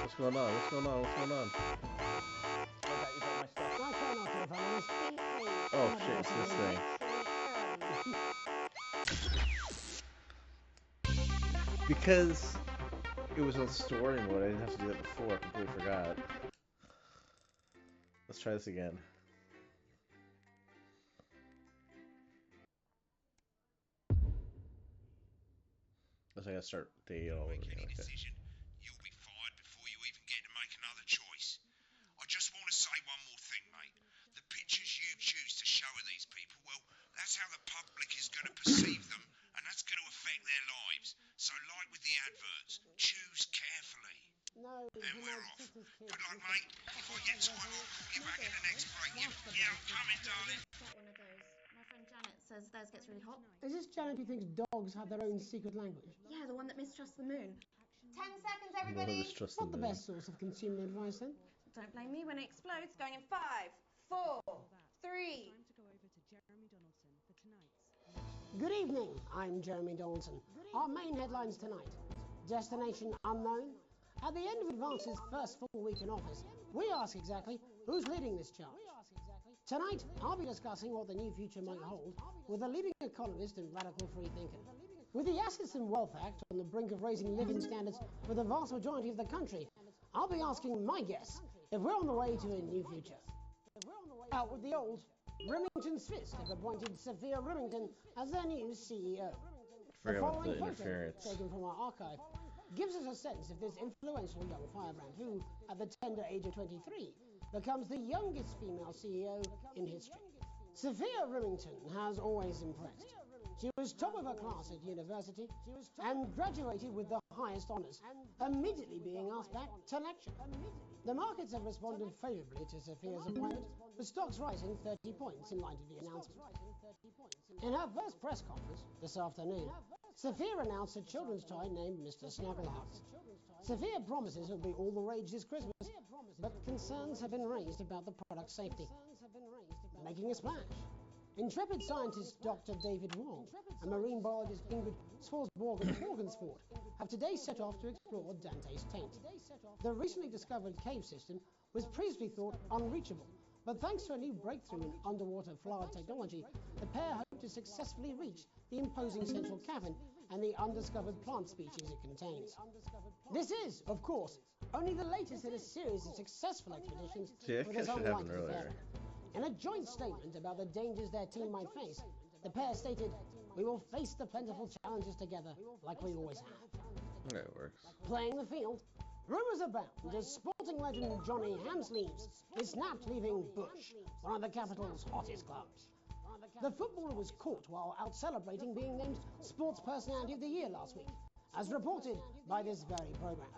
What's going on? What's going on? What's going on? Oh shit, it's this thing. Because it was on story mode, I didn't have to do that before. I completely forgot. Let's try this again. I gotta start the all over again. Okay. You'll be fired before you even get to make another choice. I just want to say one more thing, mate. The pictures you choose to show of these people, well, that's how the public is going to perceive them, and that's going to affect their lives. So, like with the adverts, choose carefully. And we're off. Good luck, mate. If I get time, I'll call you back in the next break. Yeah, I'm coming, darling. One of those. My friend Janet says theirs gets really hot. Is this Janet who thinks dogs have their own secret language? Yeah, the one that mistrusts the moon. 10 seconds, everybody. Not the best source of consumer advice, then. Don't blame me when it explodes. Going in 5, 4, 3. Good evening, I'm Jeremy Donaldson. Our main headlines tonight. Destination unknown. At the end of Advance's first full week in office, we ask exactly who's leading this charge. Tonight, I'll be discussing what the new future might hold with a leading economist and radical free thinker. With the Assets and Wealth Act on the brink of raising living standards for the vast majority of the country, I'll be asking my guests if we're on the way to a new future. Out with the old, Remington's Fist have appointed Sophia Remington as their new CEO. The following photo, taken from our archive, gives us a sense of this influential young firebrand who, at the tender age of 23, becomes the youngest female CEO in history. Sophia Remington has always impressed. She was top of her class at university and graduated with the highest honours, immediately being asked back to lecture. The markets have responded favourably to Sophia's appointment, with stocks rising 30 points in light of the announcement. In her first press conference this afternoon, Sophia announced a children's toy named Mr. Snugglehouse. Sophia promises it will be all the rage this Christmas, but concerns have been raised about the product's safety. Making a splash. Intrepid scientist Dr. David Wong and marine biologist Ingrid Swarsborg-Horgensford have today set off to explore Dante's taint. The recently discovered cave system was previously thought unreachable, but thanks to a new breakthrough in underwater flower technology, the pair hope to successfully reach the imposing central cavern and the undiscovered plant species it contains. This is, of course, only the latest in a series of successful expeditions with this unlikely pair. In a joint statement about the dangers their team might face, the pair stated, "We will face the plentiful challenges together like we always have." That works. Playing the field, rumours abound as sporting legend Johnny Hamsleeves is snapped leaving Bush, one of the capital's hottest clubs. The footballer was caught while out celebrating being named Sports Personality of the Year last week, as reported by this very programme.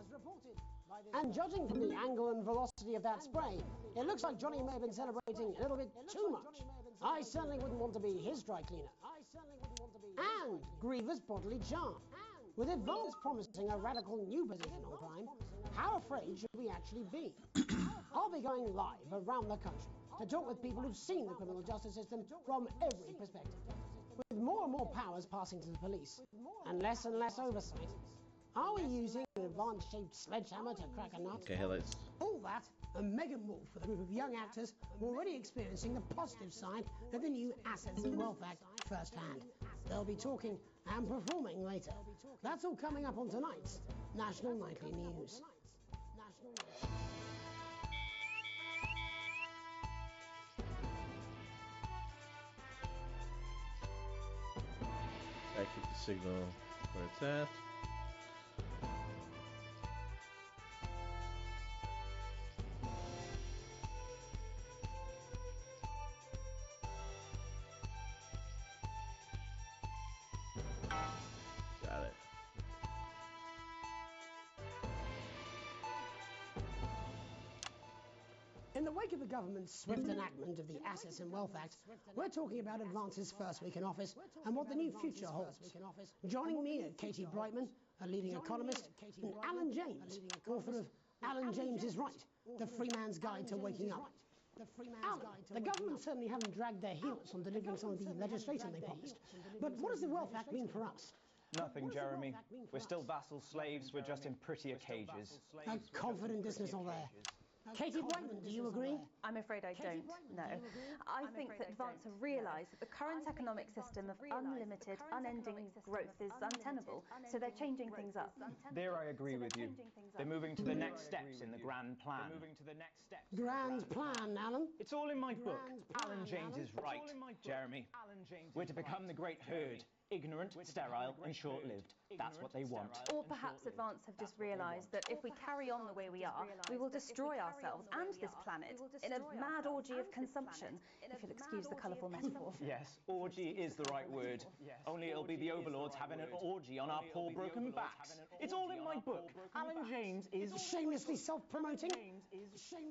And judging from the angle and velocity of that spray, it looks like Johnny may have been celebrating a little bit too much. I certainly wouldn't want to be his dry cleaner. And grievous bodily charm. With Advance promising a radical new position on crime, how afraid should we actually be? I'll be going live around the country to talk with people who've seen the criminal justice system from every perspective. With more and more powers passing to the police, and less oversight, are we using an Advance-shaped sledgehammer to crack a nut? Okay, highlights. All that and mega more for the group of young actors already experiencing the positive side of the new Assets and Wealth Act firsthand. They'll be talking and performing later. That's all coming up on tonight's National Nightly News. Activate the signal where it's at. Got it. In the wake of the government's swift enactment of the Assets and Wealth Act, we're talking about Advance's first week in office and what the new future holds. Joining me are Katie Brightman, a leading economist, and Alan James, author of Alan James is Right, The Free Man's Guide to Waking Up. Alan, the government certainly haven't dragged their heels on delivering some of the legislation they promised. But what does the Wealth Act mean for us? Nothing, Jeremy. We're still vassal slaves, we're just in prettier cages. A confident dismissal there. Katie Brightman, do you agree? I'm afraid I don't, no. I think that Advance have realised that the current economic system of unlimited, unending growth is untenable, so they're changing things up. There I agree with you. They're moving to the next steps in the grand plan. Grand plan, Alan? It's all in my book. Alan James is right, Jeremy. We're to become the great herd. Ignorant, sterile, and short-lived. That's what they want. Or perhaps Advance have just realised that if we carry on the way we are, we will destroy ourselves and this planet in a mad orgy of consumption, if you'll excuse the colourful metaphor. Yes, orgy is the right word. Only it'll be the overlords having an orgy on our poor broken backs. It's all in my book. Alan James is... Shamelessly self-promoting?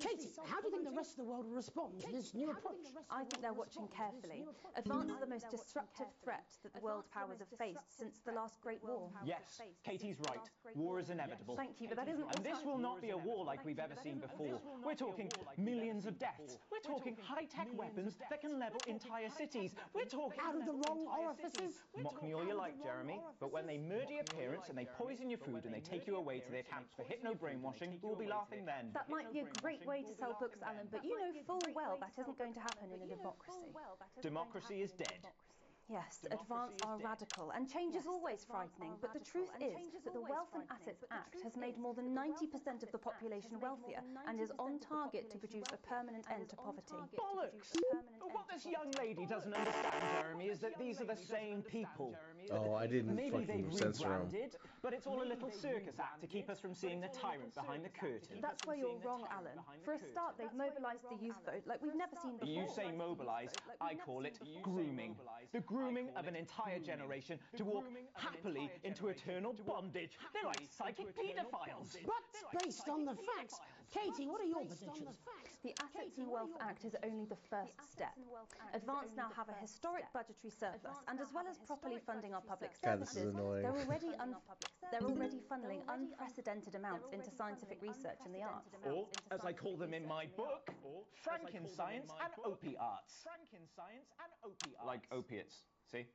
Katie, how do you think the rest of the world will respond to this new approach? I think they're watching carefully. Advance is the most disruptive threat that the world powers have faced since the last Great War. Yes, Katie's right. War is inevitable. Thank you, but that isn't... And this will not be a war like we've ever seen before. We're talking millions of deaths. We're talking high-tech weapons that can level entire cities. We're talking... Out of the wrong orifices? Mock me all you like, Jeremy, but when they murder your parents and they poison your food and they take you away to their camps for hypno-brainwashing, we'll be laughing then. That might be a great way to sell books, Alan, but you know full well that isn't going to happen in a democracy. Democracy is dead. Yes, Advance are radical, and change is always frightening, but the truth is that the Wealth and Assets Act has made more than 90% of the population wealthier and is on target to produce a permanent end to poverty. Bollocks! What this young lady doesn't understand, Jeremy, is that these are the same people. Oh, I didn't Maybe they've fucking censor them. rebranded, but it's all a little circus act to keep us from seeing the tyrant behind the curtain. That's where you're wrong, Alan. For a start, they've mobilised the youth vote like we've never seen before. You say mobilise, I call it grooming. The grooming of an entire generation to walk happily into eternal bondage. They're like psychic paedophiles. But based on the facts, Katie, what are your predictions? The Assets and Wealth Act is only the first step. Advance now have a historic budgetary surplus, and as well as properly funding our public services, they're already funneling unprecedented amounts into scientific research and the arts. Or, as I call them in my book, Franken-science and opiates. Like opiates, see?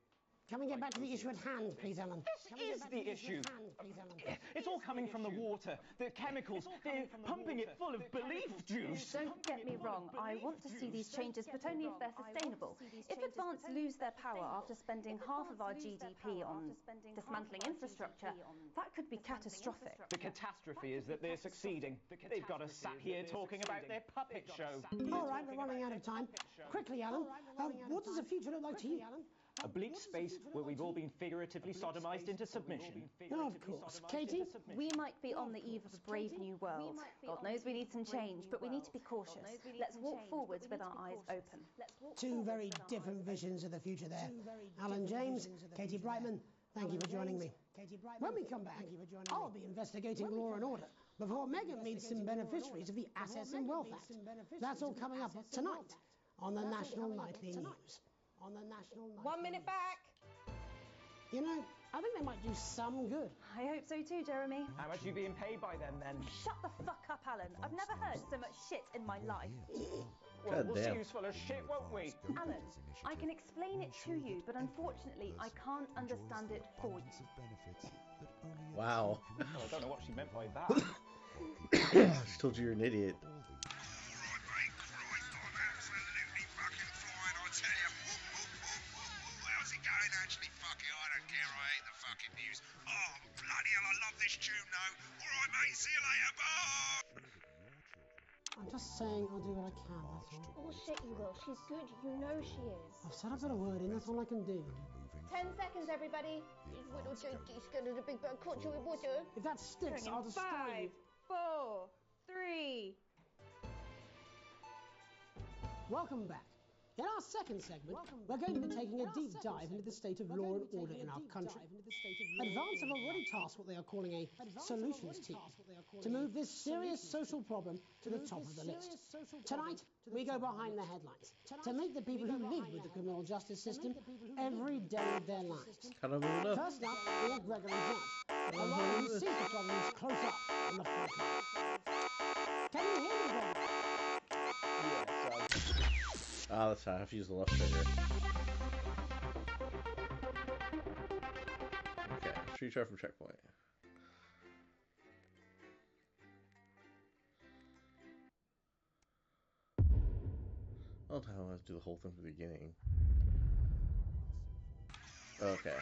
Can we get back to the issue at hand, please, Alan? This is the issue. It's all coming from the water, the chemicals. They're pumping it full of belief juice. Don't get me wrong, I want to see these changes, but only if they're sustainable. If Advance lose their power after spending half of our GDP on dismantling infrastructure, that could be catastrophic. The catastrophe is that they're succeeding. They've got us sat here talking about their puppet show. All right, we're running out of time. Quickly, Alan, what does the future look like to you? A bleak space where we've all been figuratively sodomized into submission. Oh, of course. Katie? We might be on the eve of a brave new world. God knows we need some change, but we need to be cautious. Let's walk forwards with our eyes open. Two very different visions of the future there. Alan James, Katie Brightman, thank you for joining me. When we come back, I'll be investigating Law and Order before Megan meets some beneficiaries of the Assets and Wealth Act. That's all coming up tonight on the National Nightly News. 1 minute back. You know, I think they might do some good. I hope so too, Jeremy. How much are you being paid by them, then? Shut the fuck up, Alan. I've never heard so much shit in my life. Well, we'll see who's full of shit, won't we? Alan, I can explain it to you, but unfortunately, I can't understand it for you. Wow. Well, I don't know what she meant by that. She told you you're an idiot. I'm just saying I'll do what I can, that's all. Bullshit, you will. She's good. You know she is. I've said I've got a word in, that's all I can do. 10 seconds, everybody. These little junkies go to the big bird caught you with water. If that sticks, I'll destroy you. 5, 4, 3. Welcome back. In our second segment, we're going to be taking a deep dive into the state of law and order in our country. Advance have already tasked what they are calling a solutions team to move this serious social problem to the top of the list. Tonight, we go behind the headlines to meet the people who live with the criminal justice system every day of their lives. How do I move it up? First up, we have Gregory Judge, a lawyer who sees the problems close up on the front line. Can you hear me, Gregory? Ah, that's fine. I have to use the left trigger. Okay, retry from checkpoint. I don't know how I have to do the whole thing from the beginning. Okay.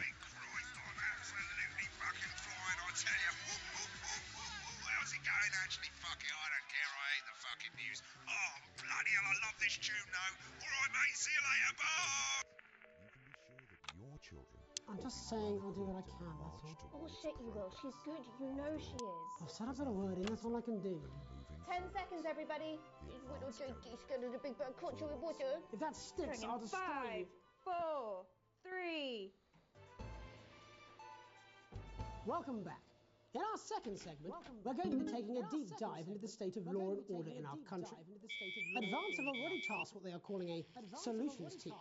I'm just saying I'll do what I can, that's all. Bullshit, you will. She's good. You know she is. I've said I've got a word in, that's all I can do. 10 seconds, everybody. These little junkies go to the big bird caught you with water. If that sticks, I'll destroy you. 5, 4, 3. Welcome back. In our second segment, we're going to be taking a deep dive into the state of law and order in our country. Advance have already tasked what they are calling a solutions team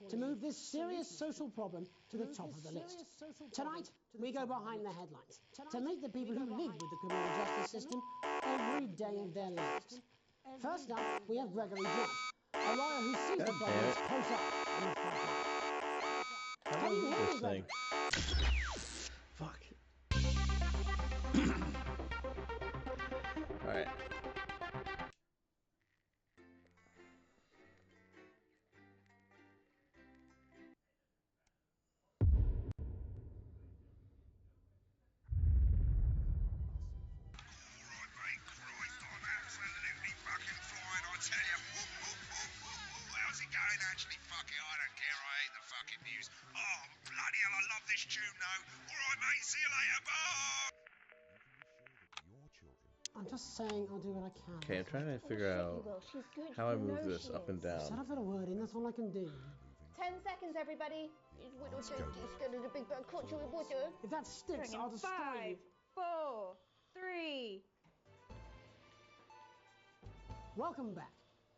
to move this serious social problem to the top of the list. Tonight, we go behind the headlines to meet the people who live with the criminal justice system every day of their lives. First up, we have Gregory Judge, a lawyer who sees the problems close up on the front line. Can you hear me, Gregory? Fuck. Alright. I'm just saying I'll do what I can. Okay, I'm trying to figure out how I move this up and I've said down. I've got a word in, that's all I can do. 10 seconds, everybody. These little junkies go to the big bird caught you with water. If that sticks, I'll destroy you. 5, 4, 3. Welcome back.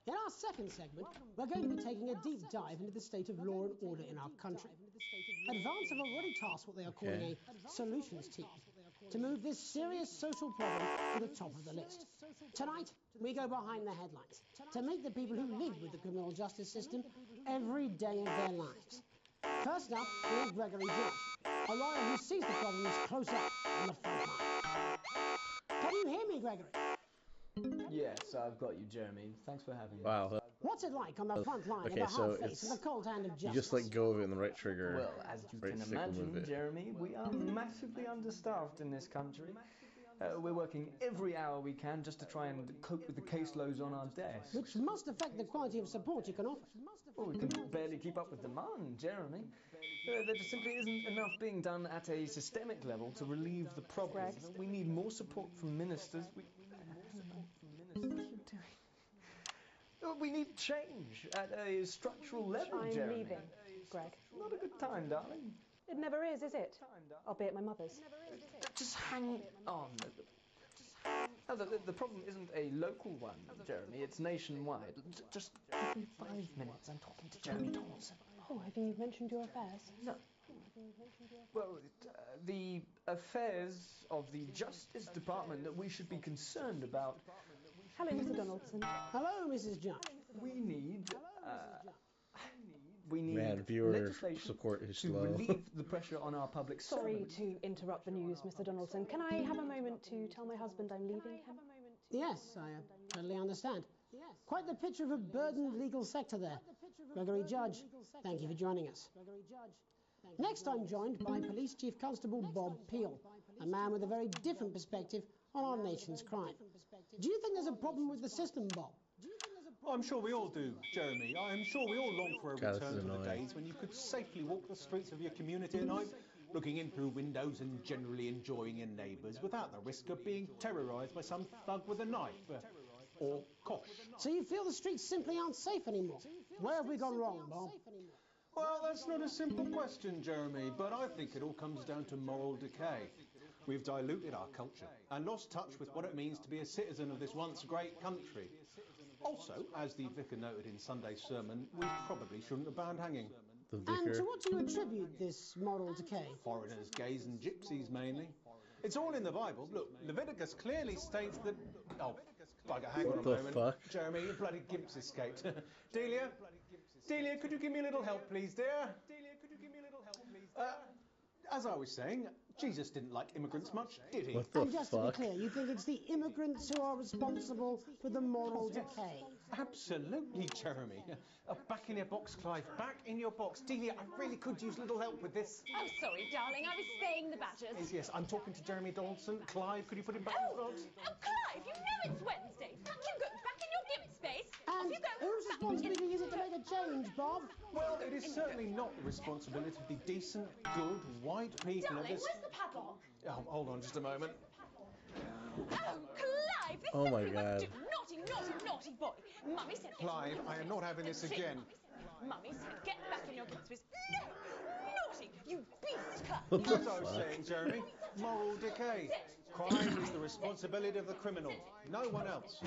In our second segment, we're going to be taking a deep dive into the state of law and order in our country. Advance have already tasked what they are calling a solutions team to move this serious social problem to the top of the list. Tonight, we go behind the headlines to meet the people who live with the criminal justice system every day of their lives. First up, we have Gregory Judge, a lawyer who sees the problems close up on the front line. Can you hear me, Gregory? Yes, I've got you, Jeremy. Thanks for having me. Wow. What's it like on the front line Okay, of the so hard face and the cold hand of justice? you just let go of it in the right trigger. Well, as you right can stick and move imagine, it. Jeremy, we are massively understaffed in this country. We're working every hour we can just to try and cope with the caseloads on our desks. Which must affect the quality of support you can offer. Well, we can barely keep up with demand, Jeremy. There just simply isn't enough being done at a systemic level to relieve the problem. We need more support from ministers. What are you doing? We need change at a structural level, I'm Jeremy. leaving, Greg. Not a good time, darling. It never is it? I'll be at my mother's. Just hang on. No, the problem isn't a local one, Jeremy. It's nationwide. Just give me 5 minutes. I'm talking to Jeremy Donaldson. Oh, have you mentioned your affairs? No. Well, the affairs of the Justice Department that we should be concerned about. Hello, Mr. Donaldson. Hello, Mrs. Judge. We need Man, viewer legislation support is to slow. relieve the pressure on our public Sorry servants. to interrupt the news, Mr. Donaldson. Can I have a moment to tell my husband I'm leaving him? Yes, I totally understand. Quite the picture of a burdened legal sector there. Gregory Judge, thank you for joining us. Next, I'm joined by Police Chief Constable Bob Peel, a man with a very different perspective on our nation's crime. Do you think there's a problem with the system, Bob? I'm sure we all do, Jeremy. I'm sure we all long for a God, return this is to the annoying. days when you could safely walk the streets of your community at night, looking in through windows and generally enjoying your neighbours without the risk of being terrorised by some thug with a knife. Or kosh. So you feel the streets simply aren't safe anymore? Where have we gone wrong, Bob? Well, that's not a simple question, Jeremy, but I think it all comes down to moral decay. We've diluted our culture and lost touch with what it means to be a citizen of this once great country. Also, as the vicar noted in Sunday's sermon, we probably shouldn't have banned hanging. The And vicar. to what do you attribute this moral decay? Foreigners, gays and gypsies mainly. It's all in the Bible. Look, Leviticus clearly states that... Oh, bugger, hang on a What the moment. fuck? Jeremy, your bloody gimp's escaped. Delia? Delia, could you give me a little help, please, dear? As I was saying, Jesus didn't like immigrants much, did he? What the And just to be fuck? clear, you think it's the immigrants who are responsible for the moral decay? Absolutely, Jeremy. Back in your box, Clive. Back in your box. Delia, I really could use a little help with this. Oh, sorry, darling. I was saying the Badgers. Yes, I'm talking to Jeremy Donaldson. Clive, could you put him back in the box? Oh, Clive, you know it's Wednesday. Back you go. Back in your gimp space. And Off you go. whose responsibility is it to make a change, Bob? Well, it is certainly not the responsibility of the decent, good, white people of Darling, this... where's the padlock? Oh, hold on just a moment. Oh, Clive, this Oh is my what you God. must do. Naughty, naughty, naughty boy. Mummy said... Clive, I am not having this again. Mummy said get back in your gimp space. No! Naughty! You beast, Clive! As I was saying, Jeremy, moral decay. Crime is the responsibility of the criminal, no one else.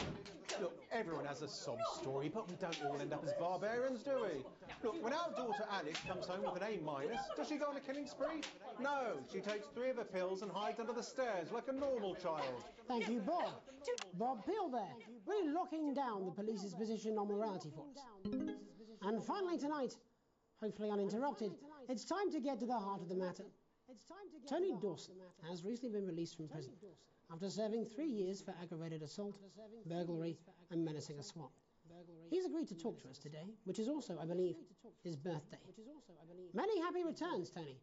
Look, everyone has a sob story, but we don't all end up as barbarians, do we? Look, when our daughter Alice comes home with an A-, does she go on a killing spree? No, she takes 3 of her pills and hides under the stairs like a normal child. Thank you, Bob. Bob Peel there, really locking down the police's position on morality for us. And finally tonight, hopefully uninterrupted, it's time to get to the heart of the matter. Tony Dawson has recently been released from prison after serving 3 years for aggravated assault, burglary and menacing a SWAT. He's agreed to talk to us today, which is also, I believe, his birthday. Many happy returns, Tony.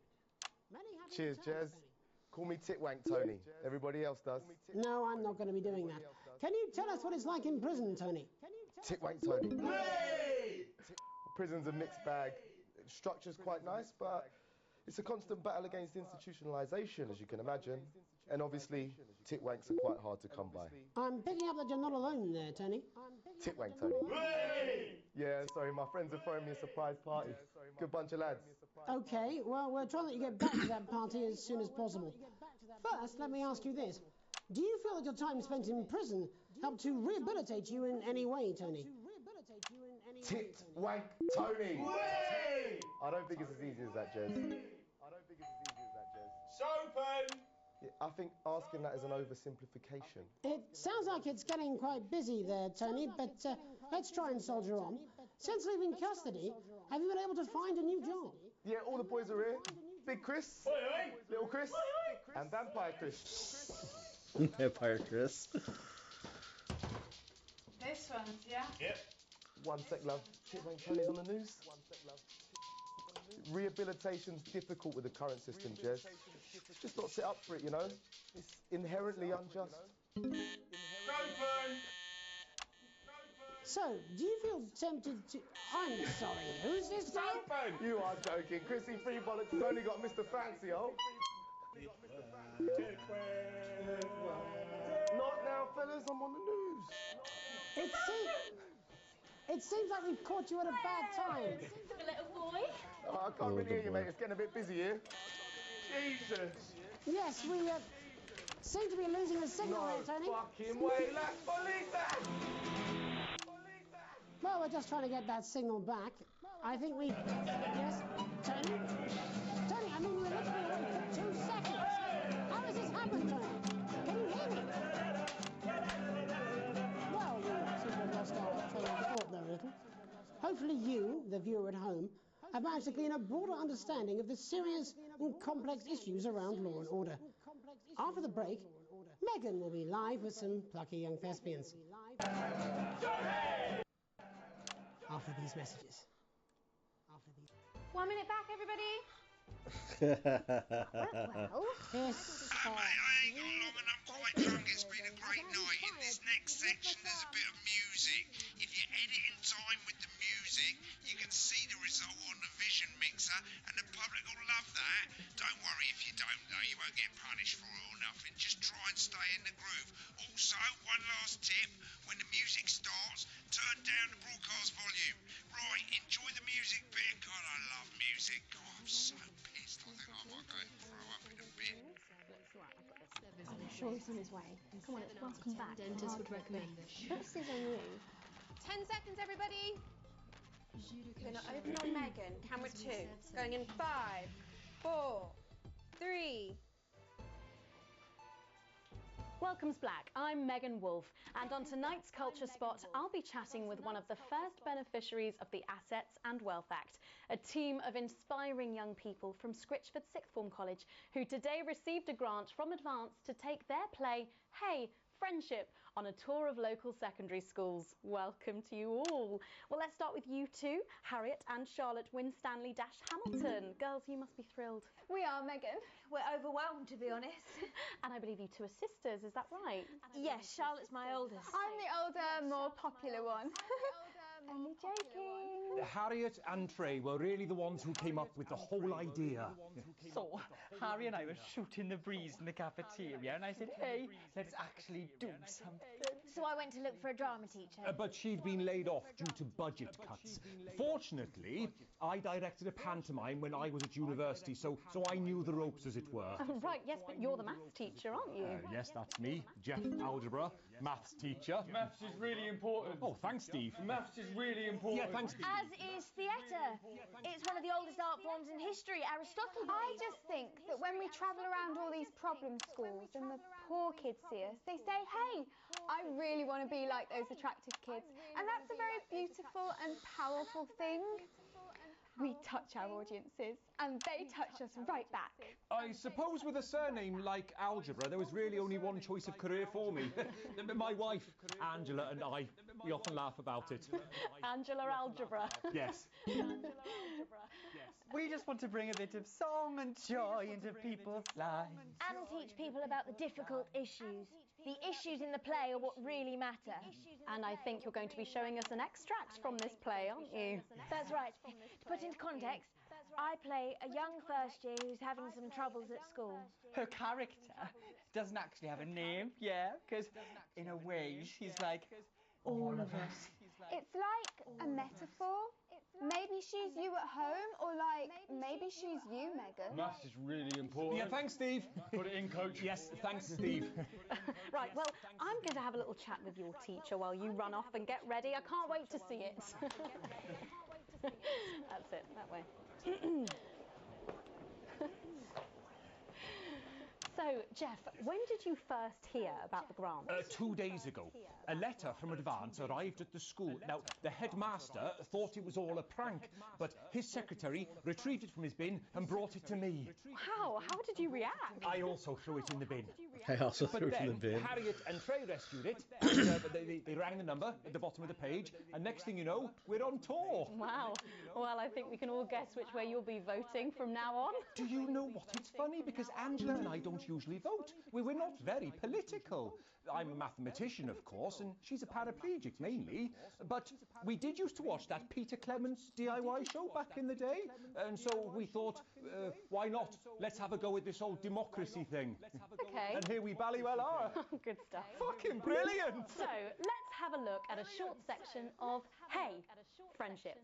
Cheers, Jez. Call me Titwank Tony. Everybody else does. No, I'm not going to be doing that. Can you tell us what it's like in prison, Tony? Titwank Tony. Prison's a mixed bag. Structure's quite nice, but it's a constant battle against institutionalisation, as you can imagine. And obviously, titwanks are quite hard to come by. I'm picking up that you're not alone there, Tony. Titwank Tony. Yeah, sorry, my friends are throwing me a surprise party. Good bunch of lads. Okay, well, we're trying to let you get back to that party as soon as possible. First, let me ask you this. Do you feel that your time spent in prison helped to rehabilitate you in any way, Tony? Titwank Tony. I don't think it's as easy as that, Jez. Sopen! Yeah, I think asking that is an oversimplification. It sounds like it's getting quite busy there, Tony, but let's try and soldier on. Since leaving custody, have you been able to find a new job? Yeah, all the boys are here. Big Chris, Little Chris, and Vampire Chris. Vampire Chris. This one's, yeah? Yep. One sec, love. Titwank Tony's on the news. Rehabilitation's difficult with the current system, Jez. Just not set up for it, you know? It's inherently unjust. So, do you feel tempted to... I'm sorry, who's this guy? You are joking. Chrissy Free Bollocks has only got Mr. Fancy, oh. Not now, fellas, I'm on the news. It seems like we've caught you at a bad time. The little boy. Oh, I can't really hear you, mate. It's getting a bit busy here. Jesus. Yes, we seem to be losing the signal here, Tony. Fucking way, lads. Police! Well, we're just trying to get that signal back. I think we... Yes, Tony? Tony, I mean, we're literally away for 2 seconds. How has this happened, Tony? Can you hear me? Well, we seem to have lost our train of thought there a little. Hopefully you, the viewer at home, have managed to glean a broader understanding of the serious and complex issues around law and order. After the break, Megan will be live with some plucky young thespians. After these messages. 1 minute back, everybody. Well, yes. mate, I ain't got long and I'm quite drunk. It's been a great night. In this next section, there's a bit of music. If you edit in time with the music, you can see the result on the vision mixer, and the public will love that. Don't worry if you don't, though. You won't get punished for it or nothing. Just try and stay in the groove. Also, one last tip. When the music starts, turn down the broadcast volume. Right, enjoy the music bit. God, I love music. God, I'm so pissed. I think I might go and throw up in a bit. I'm sure he's on his way. Come on, it's welcome back. Dentists would recommend this. This is on you. 10 seconds, everybody. We're going to open on Megan. Camera 2. Going in 5, 4, 3. Welcome's Black. I'm Megan Wolfe, and on tonight's Culture Spot, I'll be chatting with one of the first beneficiaries of the Assets and Wealth Act, a team of inspiring young people from Scritchford Sixth Form College who today received a grant from Advance to take their play, Hey, Friendship, on a tour of local secondary schools. Welcome to you all. Well, let's start with you two, Harriet and Charlotte Winstanley-Hamilton. Girls, you must be thrilled. We are, Megan. We're overwhelmed, to be honest. And I believe you two are sisters, is that right? Yes, Charlotte's my oldest. I'm the older, more popular one. Only joking. Harriet and Trey were really the ones who came up with the whole idea. So, Harry and I were shooting the breeze in the cafeteria, and I said, hey, let's actually do something. So I went to look for a drama teacher. But she'd been laid off due to budget cuts. Fortunately, I directed a pantomime when I was at university, so I knew the ropes, as it were. Right, yes, but you're the maths teacher, aren't you? Yes, that's me, Jeff Algebra, maths teacher. Maths is really important. Oh, thanks, Steve. Maths is really important. Yeah, thanks, Steve. As is theatre. It's one of the oldest art forms in history, Aristotle. I just think that when we travel around all these problem schools and the poor kids see us, they say, hey, I really want to be like those attractive kids. And that's a very beautiful and powerful thing. We touch our audiences and they touch us right back. I suppose with a surname like Algebra, there was really only one choice of career for me. My wife, Angela, and I, we often laugh about it. Angela Algebra. Yes. We just want to bring a bit of song and joy into people's lives. And teach people about the difficult issues. The issues in the play are what really matter. And I think you're going to be showing us an extract from this play, aren't you? That's right. To put into context, I play a young first year who's having some troubles at school. Her character doesn't actually have a name, yeah, because in a way she's like all of us. It's like a metaphor. Maybe she's you at home, or like maybe she's you, Megan. Maths is really important. Yeah, thanks, Steve. Put it in, coach. Yes, thanks, Steve. Right, well, I'm going to have a little chat with your teacher while you run off and get ready. I can't wait to see it. That's it, that way. So, Jeff, when did you first hear about the grant? 2 days ago. A letter from Advance arrived at the school. Now, the headmaster thought it was all a prank, but his secretary retrieved it from his bin and brought it to me. Wow, how did you react? I also threw it in the bin. I also threw it in the bin. Harriet and Trey rescued it, and they rang the number at the bottom of the page, and next thing you know, we're on tour. Wow. Well, I think we can all guess which way you'll be voting from now on. Do you know what? It's funny because Angela and I don't usually vote. We're not very political. I'm a mathematician, of course, and she's a paraplegic mainly. But we did used to watch that Peter Clements DIY show back in the day. And so we thought, why not? Let's have a go at this old democracy thing. Okay. And here we bally well are. Good stuff. Fucking brilliant! So, let's have a look at a short section of Hey, Friendship.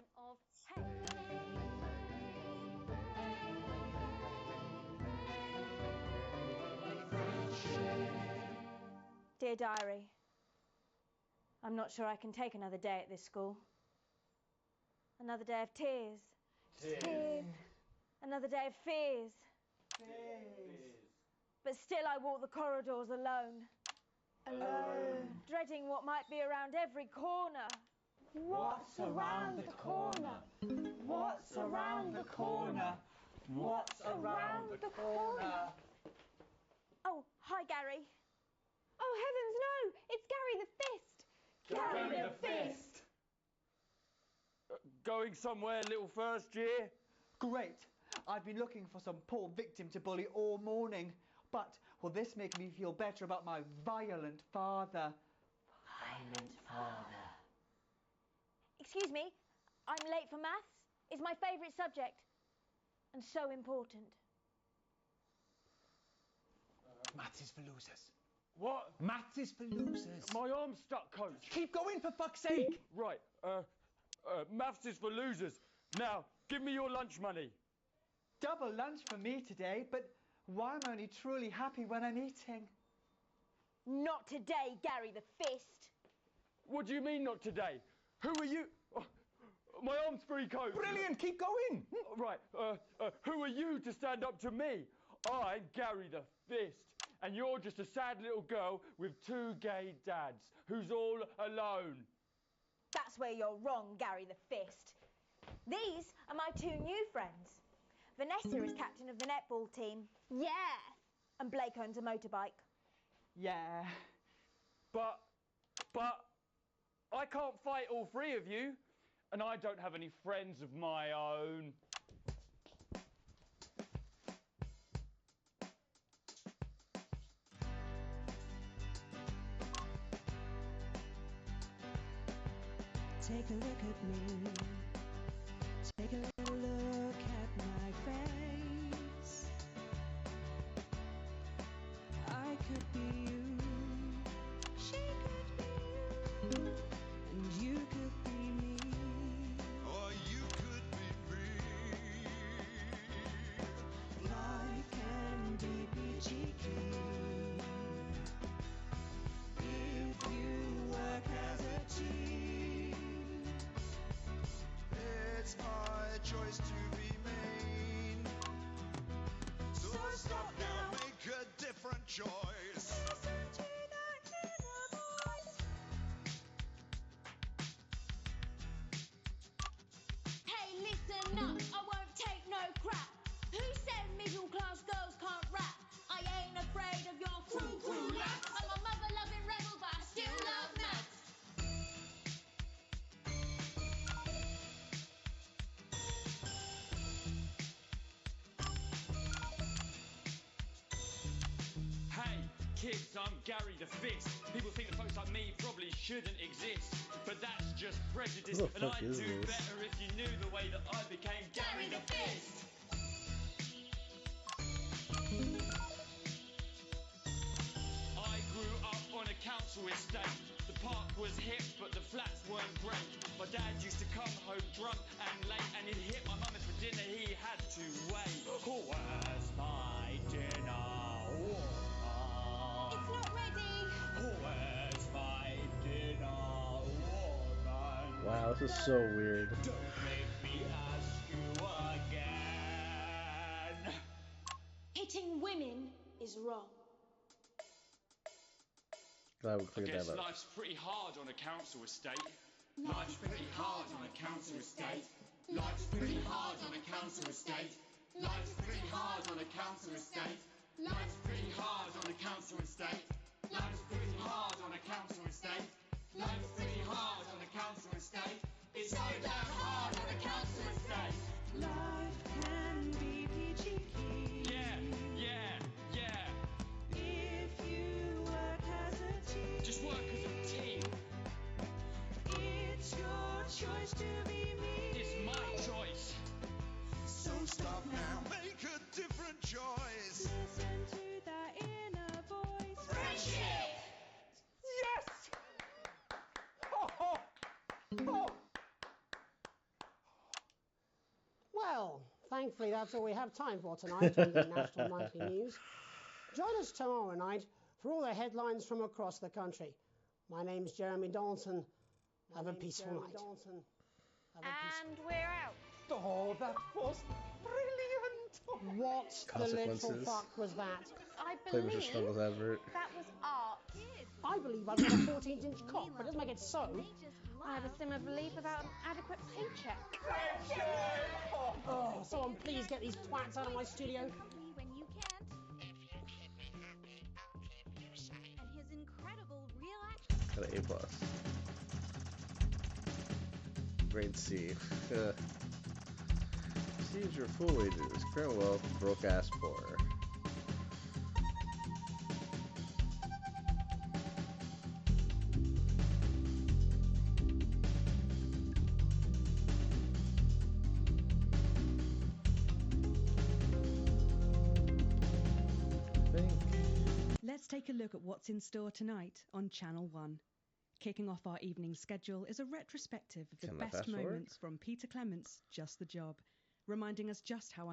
Dear Diary, I'm not sure I can take another day at this school. Another day of tears. Tears. Another day of fears. But still I walk the corridors alone. Dreading what might be around every corner. What's around the corner? What's around the corner? What's around the corner? Oh, hi Gary. Oh heavens no! It's Gary the Fist! Gary the Fist! Going somewhere, little first year? Great. I've been looking for some poor victim to bully all morning. But will this make me feel better about my violent father? Violent father. Excuse me, I'm late for maths. It's my favourite subject. And so important. Maths is for losers. What? Maths is for losers. My arm's stuck, coach. Keep going, for fuck's sake. Right, maths is for losers. Now, give me your lunch money. Double lunch for me today, but why am I only truly happy when I'm eating? Not today, Gary the Fist. What do you mean not today? Who are you? Oh, my arm's free, coach. Brilliant, keep going. Right, who are you to stand up to me? I'm Gary the Fist. And you're just a sad little girl with two gay dads who's all alone. That's where you're wrong, Gary the Fist. These are my two new friends. Vanessa is captain of the netball team. Yeah. And Blake owns a motorbike. Yeah. But I can't fight all three of you, and I don't have any friends of my own. Take a look at me. Take a little look at my face. I could be you. She could be you. And you could be me. Or you could be me. Life can be cheeky. If you work as a team. It's my choice to remain. So stop now, make a different choice. Hey, listen up, I won't take no crap. Who said middle class girls can't rap? I ain't afraid of your crew laps. I'm a mother-loving rebel, but I still love maths. Hey, kids, I'm Gary the Fist. People think that folks like me probably shouldn't exist, but that's just prejudice. What the And fuck I'd is do this? better if you knew the way that I became Gary the Fist. I grew up on a council estate. The park was hip, but the flats weren't great. My dad used to come home drunk and late, and he'd hit my mum and for dinner he had to wait. Where's my dinner? It's not ready. Where's my dinner, woman? Wow, this is so weird. Don't make me ask you again. Hitting women is wrong. Glad we I cleared guess that up. life's pretty hard on a council estate. Life's pretty hard on a council estate. Life's pretty hard on a council estate. Life's pretty hard on a council estate. Life's pretty hard on a council estate. Life's pretty hard on a council estate. Life's pretty hard on a council estate. It's so damn hard on a council estate. Life can be peachy keen. Yeah. If you work as a team. Just work as a team. It's your choice to be me. It's my choice. So stop now. Make a different choice. Listen to that inner voice. Friendship! Yes! Oh. Well, thankfully that's all we have time for tonight on the National Nightly News. Join us tomorrow night for all the headlines from across the country. My name's Jeremy Donaldson. Have a peaceful night. And we're out. Oh, that was brilliant! What the literal Consequences. fuck was that? I Play believe Mr. Struggles advert. that was art. I believe I've got a 14-inch cock, but it doesn't make it so. I have a similar belief about an adequate paycheck. Oh, someone please get these twats out of my studio. When you can't. And his incredible real action. Got an A+. Grade C. Receives your full wages. Current wealth, broke ass poor. Let's take a look at what's in store tonight on Channel 1. Kicking off our evening schedule is a retrospective of the Can I best fast forward? moments from Peter Clement's Just the Job, reminding us just how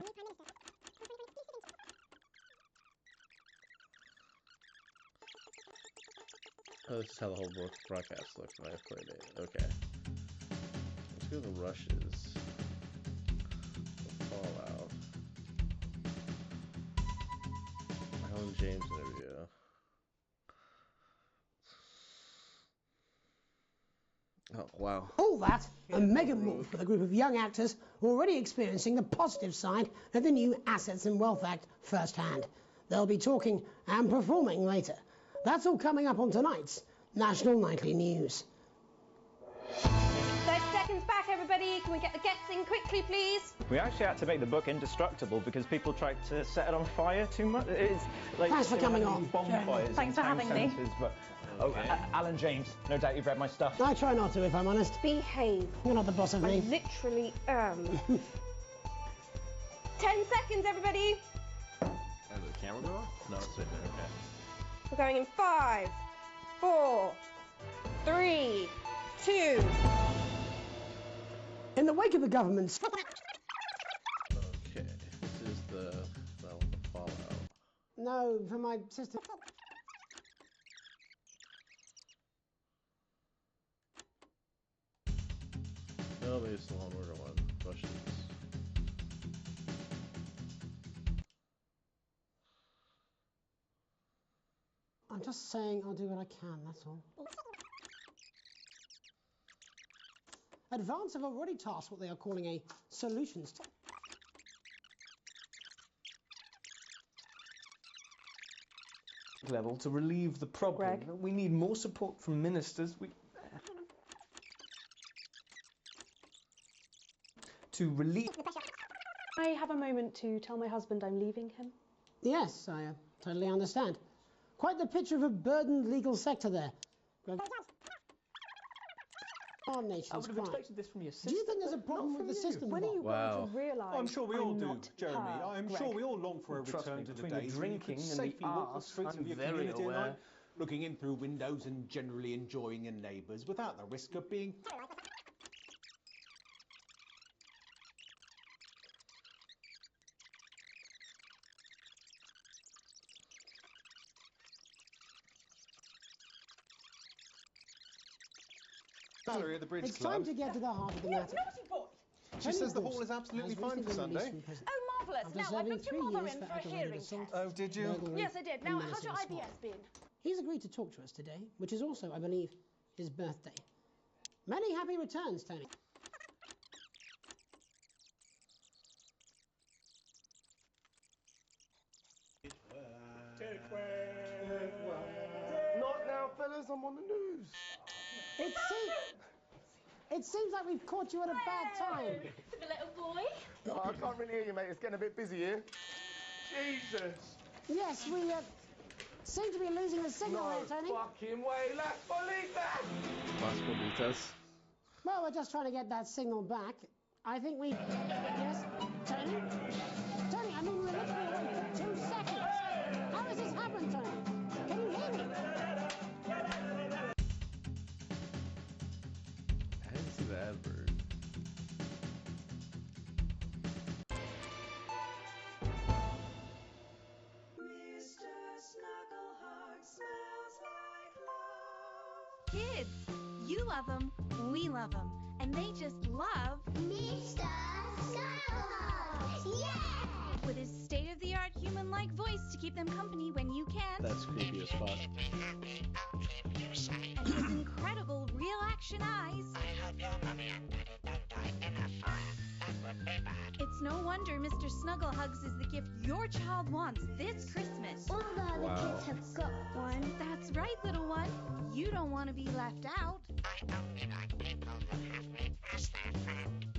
Oh, this is how the whole broadcast looks when I played it. Okay. Let's go to the rushes. The Fallout. Alan James interview. Oh, wow. All that and mega move with a group of young actors already experiencing the positive side of the new Assets and Wealth Act firsthand. They'll be talking and performing later. That's all coming up on tonight's National Nightly News. 30 seconds back, everybody. Can we get the guests in quickly, please? We actually had to make the book indestructible because people tried to set it on fire too much. It's like Thanks for coming on, bonfires Thanks in for town having me. centres, but Alan James, no doubt you've read my stuff. I try not to, if I'm honest. Behave. You're not the boss of I me. literally am. 10 seconds, everybody. Did the camera go off? No, it's right there. Okay. We're going in 5, 4, 3, 2. In the wake of the government's... Okay, this is the Fallout. No, for my sister... No, maybe it's the Law & Order one. Rushes. I'm just saying I'll do what I can, that's all. Advance have already tasked what they are calling a solutions team. Level to relieve the problem. Greg? We need more support from ministers. To relieve. I have a moment to tell my husband I'm leaving him. Yes, I totally understand. Quite the picture of a burdened legal sector there. Our nation's I would have crime. expected this from your sister. Do you think there's a problem with the system? When are you Wow. going to realise I'm sure we all do, not Jeremy. her, I'm Greg? sure we all long for a Trust return me, to the between the days when you drinking could and the safely walk the arse, streets I'm of your very community at aware. night, looking in through windows and generally enjoying your neighbours without the risk of being... Gallery of the Bridge It's Club. time to get to the heart of the matter. She says the hall is absolutely fine for Sunday. Oh, marvellous. After Now, I serving booked 3 your mother years in for for a aggravated hearing assault, test. Oh, did you? burglary, Yes, I did. and Now, menace how's your with a sword. IBS been? He's agreed to talk to us today, which is also, I believe, his birthday. Many happy returns, Tony. Not now, fellas, I'm on the news. It seems like we've caught you at a bad time. For the little boy. Oh, I can't really hear you, mate. It's getting a bit busy here. Jesus. Yes, we seem to be losing the signal No there, Tony. fucking way. Las bolitas. Las bolitas. Well, we're just trying to get that signal back. I think we... Yes, Tony? Tony, I mean, we're literally away for 2 seconds. How has this happened, Tony? Can you hear me? I didn't see the advert. Kids, you love them, we love them, and they just love Mr. Snugglehugs! Yeah! with his state-of-the-art human-like voice to keep them company when you can't, That's creepy as fuck. and his incredible real-action eyes. It's no wonder Mr. Snugglehugs is the gift your child wants this Christmas. All the other Wow. kids have got one. That's right, little one. You don't want to be left out.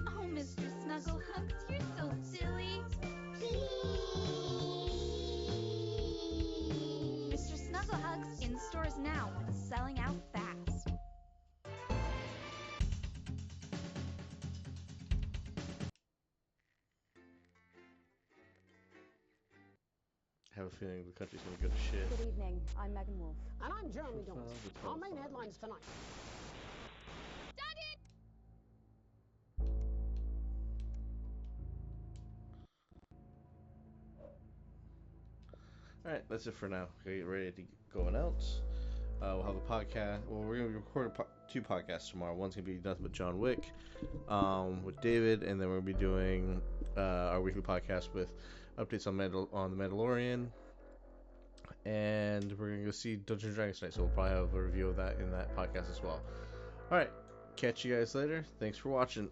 Oh, Mr. Snugglehugs, you're so silly. Mr. Snugglehugs in stores now, selling out fast. I have a feeling the country's gonna go to shit. Good evening. I'm Megan Wolf. And I'm Jeremy Dawes. Profile, Our main headlines tonight. Alright, that's it for now. Okay, get ready to go announce. We'll have a podcast. Well, we're going to record 2 podcasts tomorrow. One's going to be nothing but John Wick with David, and then we're going to be doing our weekly podcast with updates on the Mandalorian. And we're going to go see Dungeons & Dragons tonight, so we'll probably have a review of that in that podcast as well. Alright, catch you guys later. Thanks for watching.